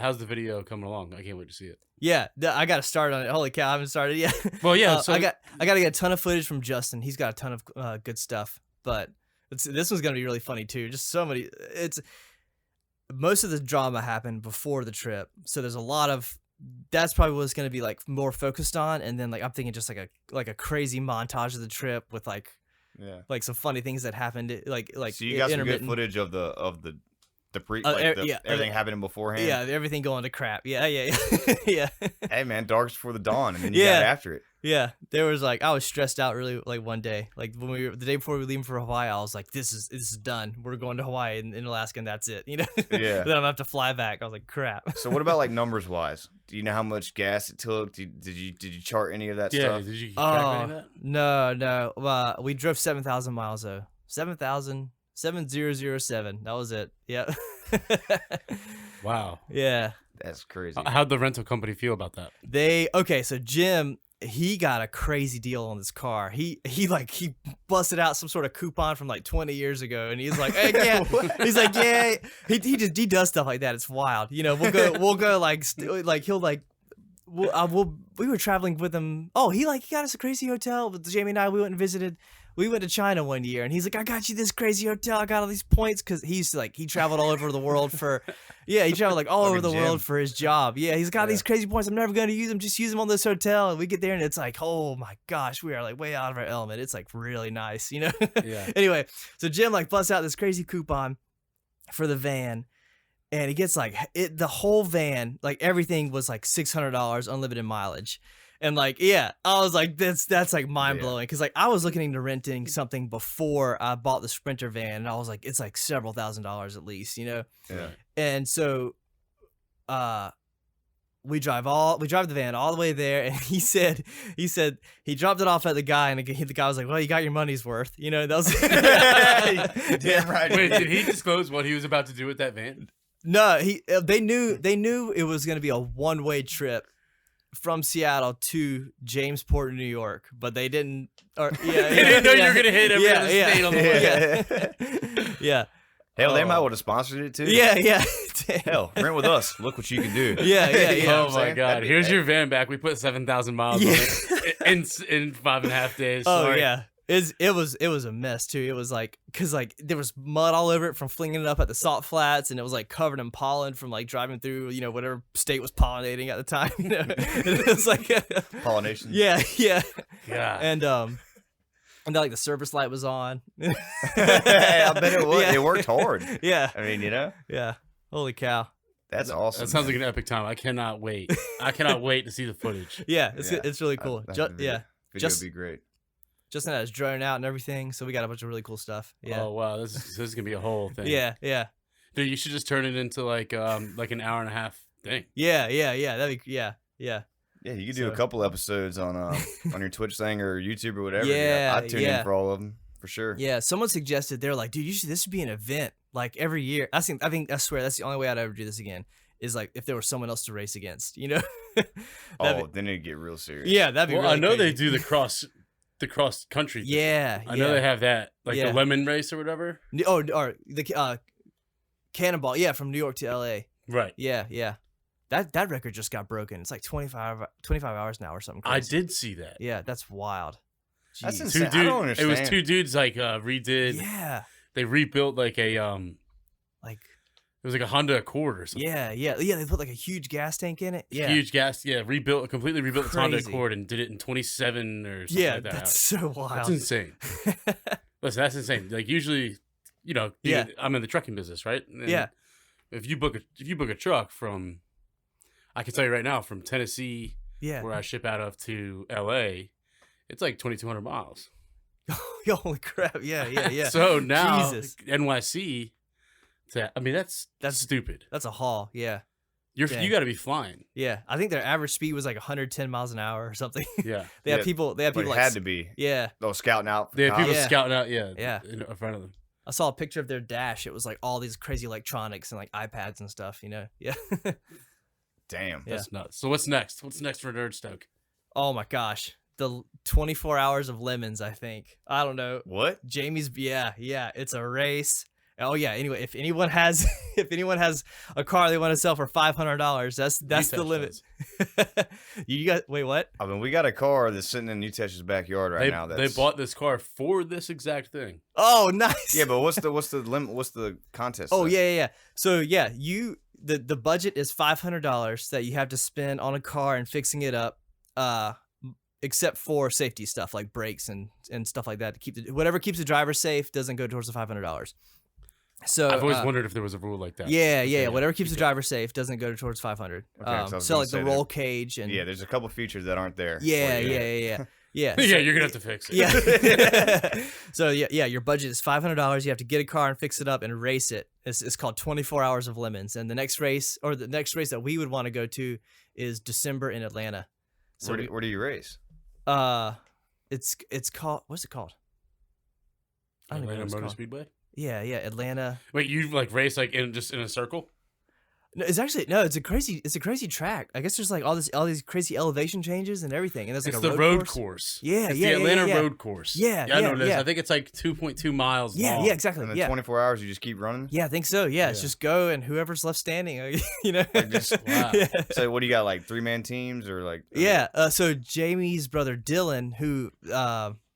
How's the video coming along? I can't wait to see it. Yeah. I got to start on it. Holy cow. I haven't started yet. Well, yeah. So I got to get a ton of footage from Justin. He's got a ton of good stuff, but this one's going to be really funny too. Just so many, most of the drama happened before the trip. So there's a lot of, that's probably what it's going to be like more focused on. And then like, I'm thinking just like a crazy montage of the trip with like some funny things that happened. Like, so you got some good footage of the everything happening beforehand. Yeah. Everything going to crap. Yeah. Yeah. Hey man, dark's before the dawn. And then you got after it. Yeah, there was like, I was stressed out really like one day, like when the day before we were leaving for Hawaii, I was like, this is done. We're going to Hawaii in Alaska, and that's it. You know. Yeah. Then I'm gonna have to fly back. I was like, crap. So what about like numbers wise? Do you know how much gas it took? Did you chart any of that stuff? Yeah. Did you track any of that? No. We drove 7,000 miles though. 7,007. That was it. Yeah. Wow. Yeah. That's crazy. How'd the rental company feel about that? So Jim, he got a crazy deal on this car. He busted out some sort of coupon from like 20 years ago, and he's like, hey, yeah. He's like, yeah. He does stuff like that. It's wild. You know, we'll go like he'll like. We were traveling with him. Oh, he got us a crazy hotel with Jamie and I. We went to China one year, and he's like, I got you this crazy hotel. I got all these points because he traveled all over the world for, he traveled like all over the world for his job. Yeah, he's got these crazy points. I'm never going to use them. Just use them on this hotel. And we get there, and it's like, oh my gosh, we are like way out of our element. It's like really nice, you know? Yeah. Anyway, so Jim like busts out this crazy coupon for the van. And he gets like the whole van, like everything was like $600 unlimited mileage. And like, yeah, I was like, that's like mind blowing. Cause like I was looking into renting something before I bought the Sprinter van, and I was like, it's like several $1,000s at least, you know? Yeah. And so, we drive the van all the way there, and he said he dropped it off at the guy, and the guy was like, "Well, you got your money's worth," you know. That was damn right. Wait, did he disclose what he was about to do with that van? No, they knew it was going to be a one-way trip from Seattle to Jamesport, New York, but they didn't. Or they didn't know you were going to hit every other state on the way. Yeah. Hell, they might would have sponsored it too. Yeah. Hell, rent with us. Look what you can do. Yeah. Oh my God! Here's your van back. We put 7,000 miles on it in 5.5 days. Oh Sorry. yeah. It was a mess too. It was like, cause like there was mud all over it from flinging it up at the salt flats, and it was like covered in pollen from like driving through, you know, whatever state was pollinating at the time. You know, it was like pollination. Yeah. Yeah. And then like the service light was on. I bet it was. Yeah. It worked hard. Yeah. I mean, you know. Yeah. Holy cow. That's awesome. That sounds like an epic time. I cannot wait. I cannot wait to see the footage. Yeah, it's really cool. Video would be great. Justin has drone out and everything, so we got a bunch of really cool stuff. Yeah. Oh wow, this is gonna be a whole thing. Yeah. Dude, you should just turn it into like an hour and a half thing. Yeah. That'd be yeah. Yeah, you could do a couple episodes on your Twitch thing or YouTube or whatever. Yeah, I'd tune in for all of them for sure. Yeah, someone suggested, they're like, dude, this should be an event like every year. I swear that's the only way I'd ever do this again. Is like if there was someone else to race against, you know. Then it'd get real serious. Yeah, that'd be. Well, really I know crazy. they do the cross country thing. Yeah, I know they have that, like Yeah. the lemon race or whatever. Oh, or the Cannonball. Yeah, from New York to LA. Right. Yeah. That record just got broken. It's like 25 hours now or something crazy. I did see that. Yeah, that's wild. That's Jeez. insane. I don't understand. It was two dudes like redid. Yeah. They rebuilt like a like it was like a Honda Accord or something. Yeah. They put like a huge gas tank in it. Yeah. Huge gas. Yeah. Completely rebuilt the Honda Crazy. Accord and did it in 27 or something Yeah, like that. that's so wild. That's insane. Listen, that's insane. Like usually, you know, I'm in the trucking business, right? And Yeah. If you book a truck from, I can tell you right now, from Tennessee, Yeah. where I ship out of to LA, it's like 2,200 miles. Holy crap. Yeah. So now Jesus. NYC, that's stupid. That's a haul. Yeah. You Dang. got to be flying. Yeah. I think their average speed was like 110 miles an hour or something. Yeah. They have people But it like had to be. Yeah. Oh, scouting out. They have people Yeah. scouting out. Yeah. In front of them. I saw a picture of their dash. It was like all these crazy electronics and like iPads and stuff, you know? Yeah. Damn. Yeah. That's nuts. So what's next? What's next for NerdStoke? Oh my gosh. The 24 hours of lemons, I think. I don't know. What? Jamie's, yeah. It's a race. Oh yeah. Anyway, if anyone has a car they want to sell for $500, that's the limit. You got wait, what? I mean, we got a car that's sitting in Utesh's backyard right now. They bought this car for this exact thing. Oh, nice. Yeah, but what's the limit? What's the contest? Oh stuff? yeah. So yeah, the budget is $500 that you have to spend on a car and fixing it up, except for safety stuff like brakes and stuff like that to keep whatever keeps the driver safe doesn't go towards the $500. So I've always wondered if there was a rule like that. Yeah. Whatever keeps the driver safe doesn't go towards $500. So like the roll cage and there's a couple features that aren't there. Yeah. Yeah, you're gonna have to fix it. Yeah. So yeah, your budget is $500. You have to get a car and fix it up and race it. It's called 24 Hours of Lemons. And the next race that we would want to go to is December in Atlanta. So where do you race? It's called, what's it called? I don't even know Atlanta what it's Motor called. Speedway. Yeah, Atlanta. Wait, you like race like in a circle? No, it's a crazy track. I guess there's like all these crazy elevation changes and everything. And there's like it's a the road course. Yeah, it's yeah, the Atlanta yeah. road course. Yeah, I know this. yeah. I think it's like 2.2 miles long. Yeah, exactly. And then 24 hours, you just keep running. Yeah, I think so. Yeah, it's just go and whoever's left standing. You know. Wow. Yeah. So what do you got? Like 3-man teams or like? Yeah. So Jamie's brother Dylan, who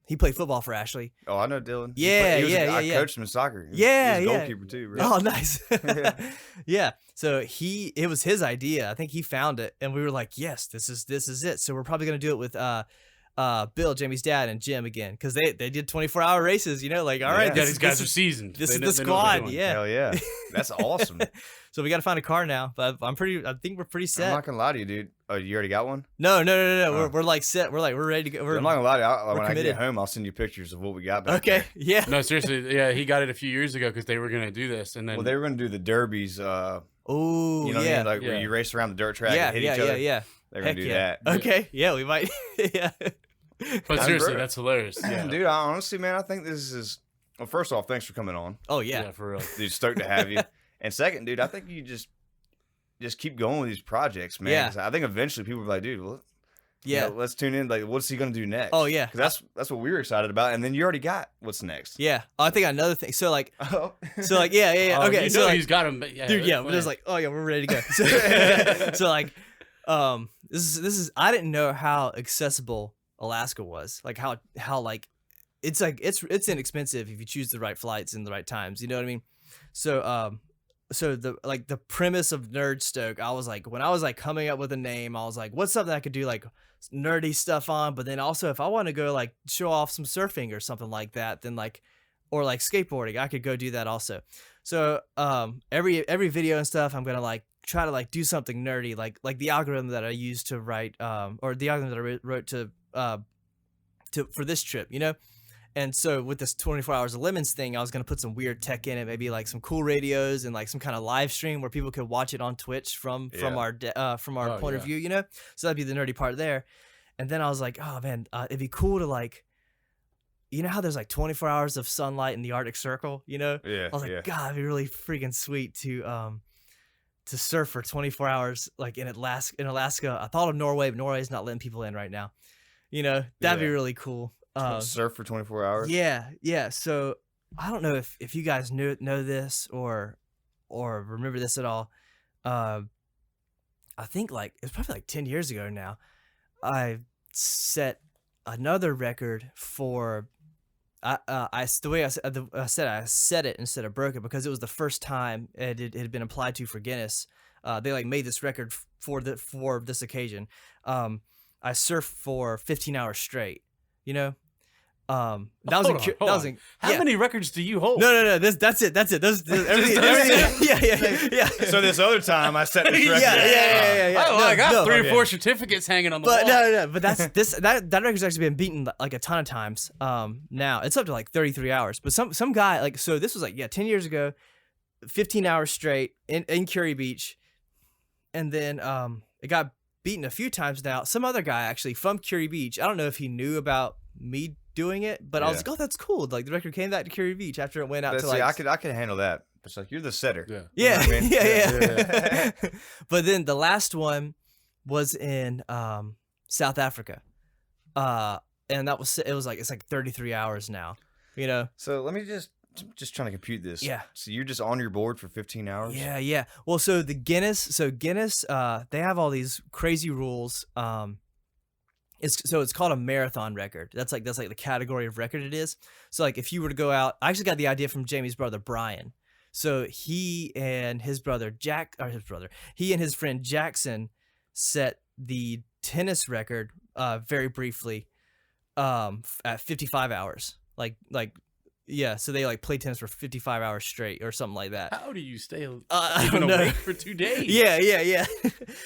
he played football for Ashley. Oh, I know Dylan. Yeah, I coached him in soccer. He was a goalkeeper too, bro. Oh, nice. Yeah. So it was his idea. I think he found it, and we were like, yes, this is it. So we're probably gonna do it with Bill, Jamie's dad, and Jim again, because they did 24-hour races. You know, like all right, these guys are seasoned. This is They the know what they're squad. doing. Yeah. Hell yeah, that's awesome. So we got to find a car now, but I think we're pretty set. I'm not gonna lie to you, dude. Oh, you already got one? No. Oh. We're like set. We're ready to go. I'm not gonna lie to you. When I committed. get home, I'll send you pictures of what we got back Okay. there. Yeah. No, seriously. Yeah, he got it a few years ago because they were gonna do this, and then Well, they were gonna do the derbies Oh, you know what I mean? Like where you race around the dirt track and hit each other. Yeah. They're gonna do that. Okay, yeah, we might. Yeah. But seriously, that's hilarious. Yeah. Dude, honestly, man, I think this is. Well, first off, thanks for coming on. Oh yeah, for real. Dude, stoked to have you. And second, dude, I think you just keep going with these projects, man. Yeah. 'Cause I think eventually people will be like, dude, well, yeah, let's tune in. Like, what's he gonna do next? Oh yeah, because that's what we were excited about. And then you already got what's next. Yeah. Oh, I think another thing. So like, Oh. yeah. Oh, Okay, you so know like, he's got him. Yeah, dude, yeah, we're just like, oh yeah, we're ready to go. So like, this is I didn't know how accessible Alaska was. Like how like it's inexpensive if you choose the right flights and the right times. You know what I mean? So so the premise of NerdStoke, I was like, when I was like coming up with a name, I was like, what's something I could do like nerdy stuff on, but then also if I want to go like show off some surfing or something like that, then like, or like skateboarding, I could go do that also. So every video and stuff, I'm gonna like try to like do something nerdy, like the algorithm that I used to write, or the algorithm that I wrote to for this trip, you know. And so with this 24 Hours of Lemons thing, I was going to put some weird tech in it, maybe like some cool radios and like some kind of live stream where people could watch it on Twitch from our point of view, you know? So that'd be the nerdy part there. And then I was like, oh man, it'd be cool to like, you know how there's like 24 hours of sunlight in the Arctic Circle, you know? Yeah. I was like, God, it'd be really freaking sweet to surf for 24 hours like in Alaska. I thought of Norway, but Norway's not letting people in right now. You know, that'd be really cool. Surf for 24 hours. Yeah. So I don't know if you guys know this or remember this at all. I think like it's probably like 10 years ago now. I set another record for. I set it instead of broke it because it was the first time it had been applied to for Guinness. They like made this record for this occasion. I surfed for 15 hours straight. You know, How many records do you hold? No. That's it. Everything. Yeah. So this other time I set this record. Yeah. Oh, I got 3 or 4 certificates hanging on the wall. No. But that record's actually been beaten like a ton of times. Now it's up to like 33 hours. But some guy like, so this was like 10 years ago, 15 hours straight in Curry Beach, and then it got beaten a few times now. Some other guy actually from Curry Beach. I don't know if he knew about me doing it, but I was like, oh, that's cool. Like the record came back to Curry Beach after it went out to like. I could handle that. It's like you're the setter. Yeah. You know what I mean? Yeah. But then the last one was in South Africa, and it's like 33 hours now. You know. So let me just trying to compute this. Yeah. So you're just on your board for 15 hours? Yeah. Well, so Guinness, they have all these crazy rules. It's called a marathon record. That's like the category of record it is. So like if you were to go out, I actually got the idea from Jamie's brother Brian. So he and his friend Jackson set the tennis record very briefly at 55 hours. Yeah, so they like play tennis for 55 hours straight or something like that. How do you stay awake for 2 days? Yeah.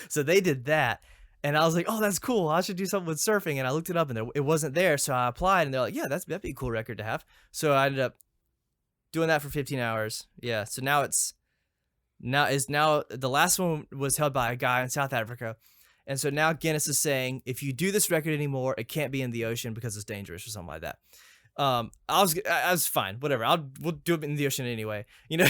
So they did that, and I was like, oh, that's cool. I should do something with surfing. And I looked it up, and it wasn't there. So I applied, and they're like, yeah, that'd be a cool record to have. So I ended up doing that for 15 hours. Yeah. So now the last one was held by a guy in South Africa. And so now Guinness is saying, if you do this record anymore, it can't be in the ocean because it's dangerous or something like that. I was fine, whatever. We'll do it in the ocean anyway, you know.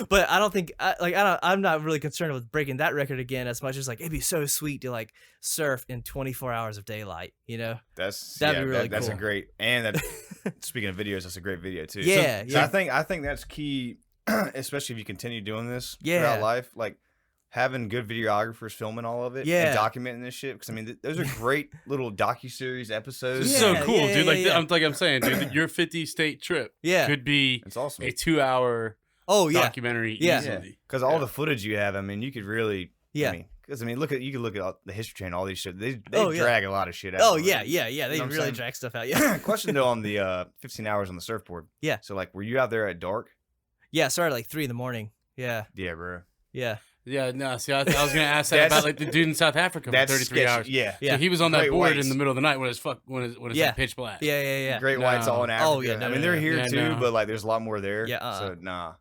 But I don't think I'm not really concerned with breaking that record again as much as like it'd be so sweet to like surf in 24 hours of daylight, you know. That'd be really cool. That's a great, and speaking of videos, that's a great video too. Yeah. So I think that's key, especially if you continue doing this throughout life, like having good videographers filming all of it and documenting this shit. Because I mean, those are great little docu-series episodes. It's so cool, dude. I'm saying, dude, your 50-state trip could be it's awesome. A 2-hour documentary easily. Because all the footage you have, I mean, you could really because I mean, you can look at the History Channel, all these shit. They drag a lot of shit out. Oh yeah. They really drag stuff out. Yeah. Question though on the 15 hours on the surfboard. Yeah. So like, were you out there at dark? Yeah, I started like 3 a.m. Yeah. Yeah, bro. Yeah. Yeah, no, see, I was going to ask that about like the dude in South Africa for 33 hours. Yeah. So he was on that board whites. In the middle of the night when it's like pitch black. Yeah. Great whites all in Africa. Oh, yeah. I mean, they're here too, but like there's a lot more there. Yeah. So, nah.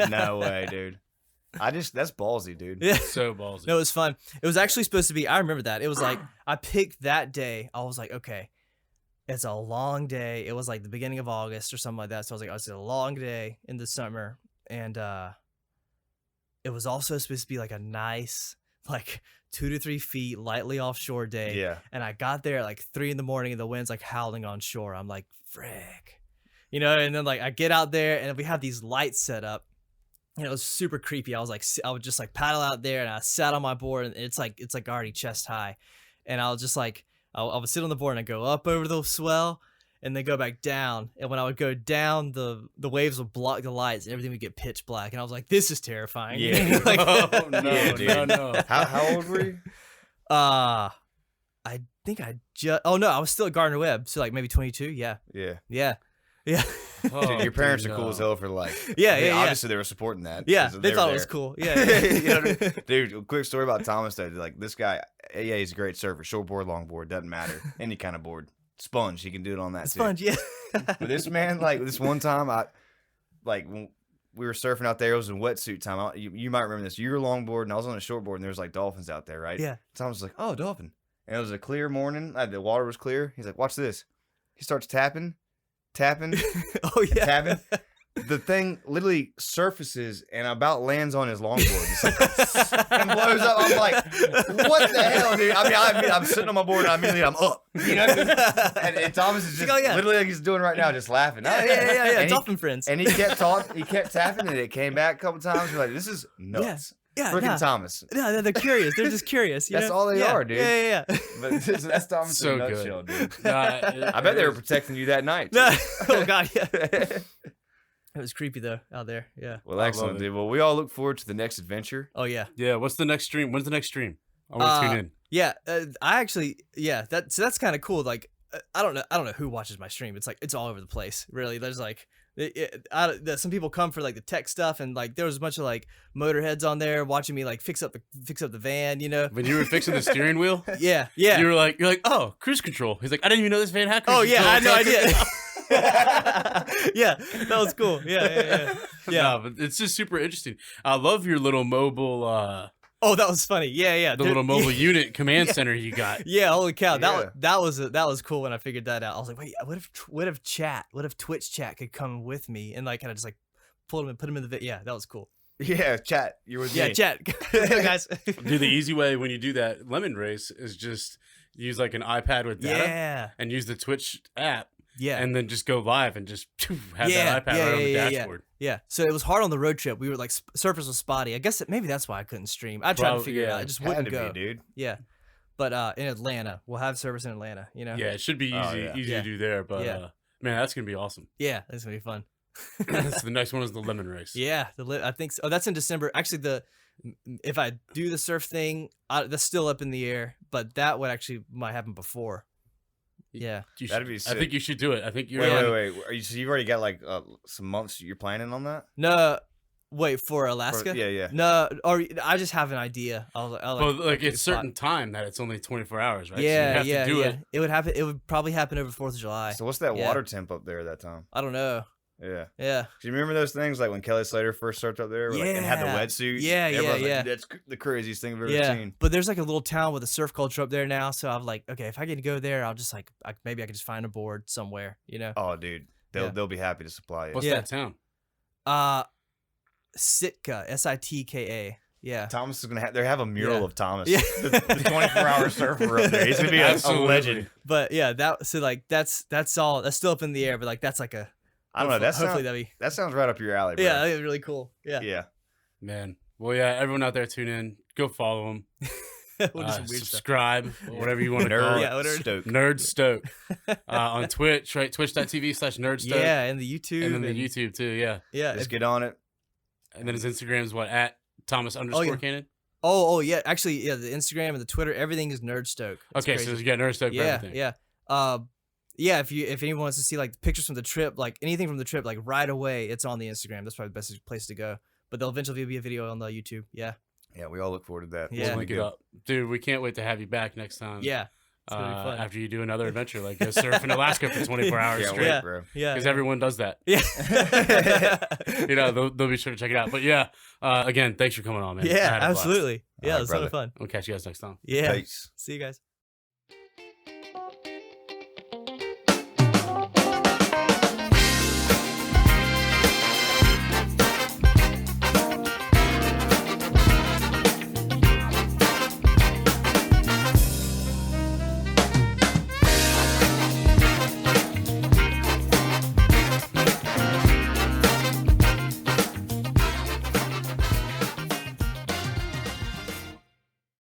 No way, dude. That's ballsy, dude. Yeah. So ballsy. No, it was fun. It was actually supposed to be, I remember that. It was like, I picked that day. I was like, okay, it's a long day. It was like the beginning of August or something like that. So I was like, oh, it's a long day in the summer. And it was also supposed to be like a nice, like 2 to 3 feet, lightly offshore day. Yeah. And I got there at like 3 in the morning and the wind's like howling on shore. I'm like, frick. You know, and then like I get out there and we have these lights set up. And it was super creepy. I would just like paddle out there and I sat on my board and it's like already chest high. And I was just like, I would sit on the board and I'd go up over the swell and then go back down. And when I would go down, the waves would block the lights and everything would get pitch black. And I was like, this is terrifying. Yeah. Like, oh, no. How old were you? I think I was still at Gardner Webb. So like maybe 22. Yeah. Yeah. Yeah. Yeah. Dude, your parents are cool as hell for like. Yeah. Obviously, they were supporting that. Yeah. They thought it was cool. Yeah. You know, dude, quick story about Thomas though. Like this guy, yeah, he's a great surfer. Shortboard, longboard, doesn't matter. Any kind of board. Sponge, he can do it on that. Sponge, yeah. But this man, like this one time, when we were surfing out there. It was in wetsuit time. You might remember this. You were longboard and I was on a shortboard and there was like dolphins out there, right? Yeah. Thomas was like, "Oh, dolphin!" And it was a clear morning. The water was clear. He's like, "Watch this." He starts tapping. Oh yeah, tapping. The thing literally surfaces and about lands on his longboard. It's like, and blows up. I'm like, what the hell, dude? I mean, I'm sitting on my board and immediately I'm up. You know? And Thomas is just literally like he's doing right now, just laughing. Yeah. Dolphin friends. And he kept tapping and it came back a couple times. We're like, this is nuts. Yeah, freaking Thomas. Yeah, they're curious. They're just curious. That's all they are, dude. Yeah. But that's Thomas so in a nutshell, good. Dude. I bet they were protecting you that night. Oh God, yeah. It was creepy though out there. Yeah. Well, excellent, dude. Well, we all look forward to the next adventure. Oh yeah. Yeah. What's the next stream? When's the next stream? I want to tune in. Yeah. I actually. Yeah. That's kind of cool. Like I don't know who watches my stream. It's like it's all over the place. Really. There's like. Some people come for like the tech stuff and like there was a bunch of like motorheads on there watching me like fix up the van, you know. When you were fixing the steering wheel, yeah, you're like, oh, cruise control. He's like, I didn't even know this van had cruise control. Oh yeah, I had no idea. Yeah, that was cool. Yeah. No, but it's just super interesting. I love your little mobile. Oh, that was funny. Yeah. The little mobile unit command center you got. Yeah, holy cow. That was cool when I figured that out. I was like, wait, what if Twitch chat could come with me and like kind of just like put him in the yeah, that was cool. Yeah, chat. You're with me. Yeah, chat. Guys. Dude, the easy way when you do that lemon race is just use like an iPad with data and use the Twitch app. Yeah. And then just go live and just have that iPad right on the dashboard. Yeah. So it was hard on the road trip. We were like, surface was spotty. I guess maybe that's why I couldn't stream. I tried to figure it out. It just wouldn't go. Dude. Yeah. But in Atlanta, we'll have service in Atlanta, you know? Yeah, it should be easy to do there. But man, that's going to be awesome. Yeah, that's going to be fun. So the next one is the lemon race. Yeah. I think so. Oh, that's in December. Actually, if I do the surf thing, that's still up in the air. But that would actually might happen before. Yeah, that'd be sick. I think you should do it. I think you're. Wait. So you've already got like some months you're planning on that? No, wait for Alaska. Yeah. No, or I just have an idea. Like it's certain time that it's only 24 hours, right? Yeah, so you have to do it. It would happen. It would probably happen over 4th of July. So what's that water temp up there at that time? I don't know. Yeah. Do you remember those things like when Kelly Slater first started up there? And had the wetsuit? Yeah. Like, that's the craziest thing I've ever seen. But there's like a little town with a surf culture up there now. So I'm like, okay, if I get to go there, I'll just like, maybe I can just find a board somewhere, you know? Oh, dude. They'll be happy to supply you. What's that town? Sitka, Sitka. Yeah. Thomas is they have a mural of Thomas. Yeah. the 24-hour surfer up there. He's gonna be a legend. But yeah, that's all. That's still up in the air. But like that's like a. I don't know. That sounds right up your alley, bro. Yeah, it's really cool. Yeah. Man. Well, yeah. Everyone out there, tune in. Go follow him. Subscribe, whatever you want to call it. NerdStoke. NerdStoke. On Twitch, right? Twitch.tv/NerdStoke. Yeah, and the YouTube. And then the YouTube too. Yeah. Yeah. Just get on it. And then his Instagram is what at Thomas_Cannon. Oh yeah. Actually, yeah. The Instagram and the Twitter, everything is NerdStoke. Okay, so you got NerdStoke for everything. Yeah. Yeah, if anyone wants to see like pictures from the trip, like anything from the trip, like right away, it's on the Instagram. That's probably the best place to go. But there'll eventually be a video on the YouTube. Yeah. Yeah, we all look forward to that. Yeah. We'll link it up. Dude, we can't wait to have you back next time. Yeah. after you do another adventure, like go surf in Alaska for 24 hours straight. Yeah, bro. Yeah, because everyone does that. Yeah. They'll be sure to check it out. But yeah, again, thanks for coming on, man. Yeah, absolutely. Yeah, it was a lot of fun. We'll catch you guys next time. Yeah. Peace. See you guys.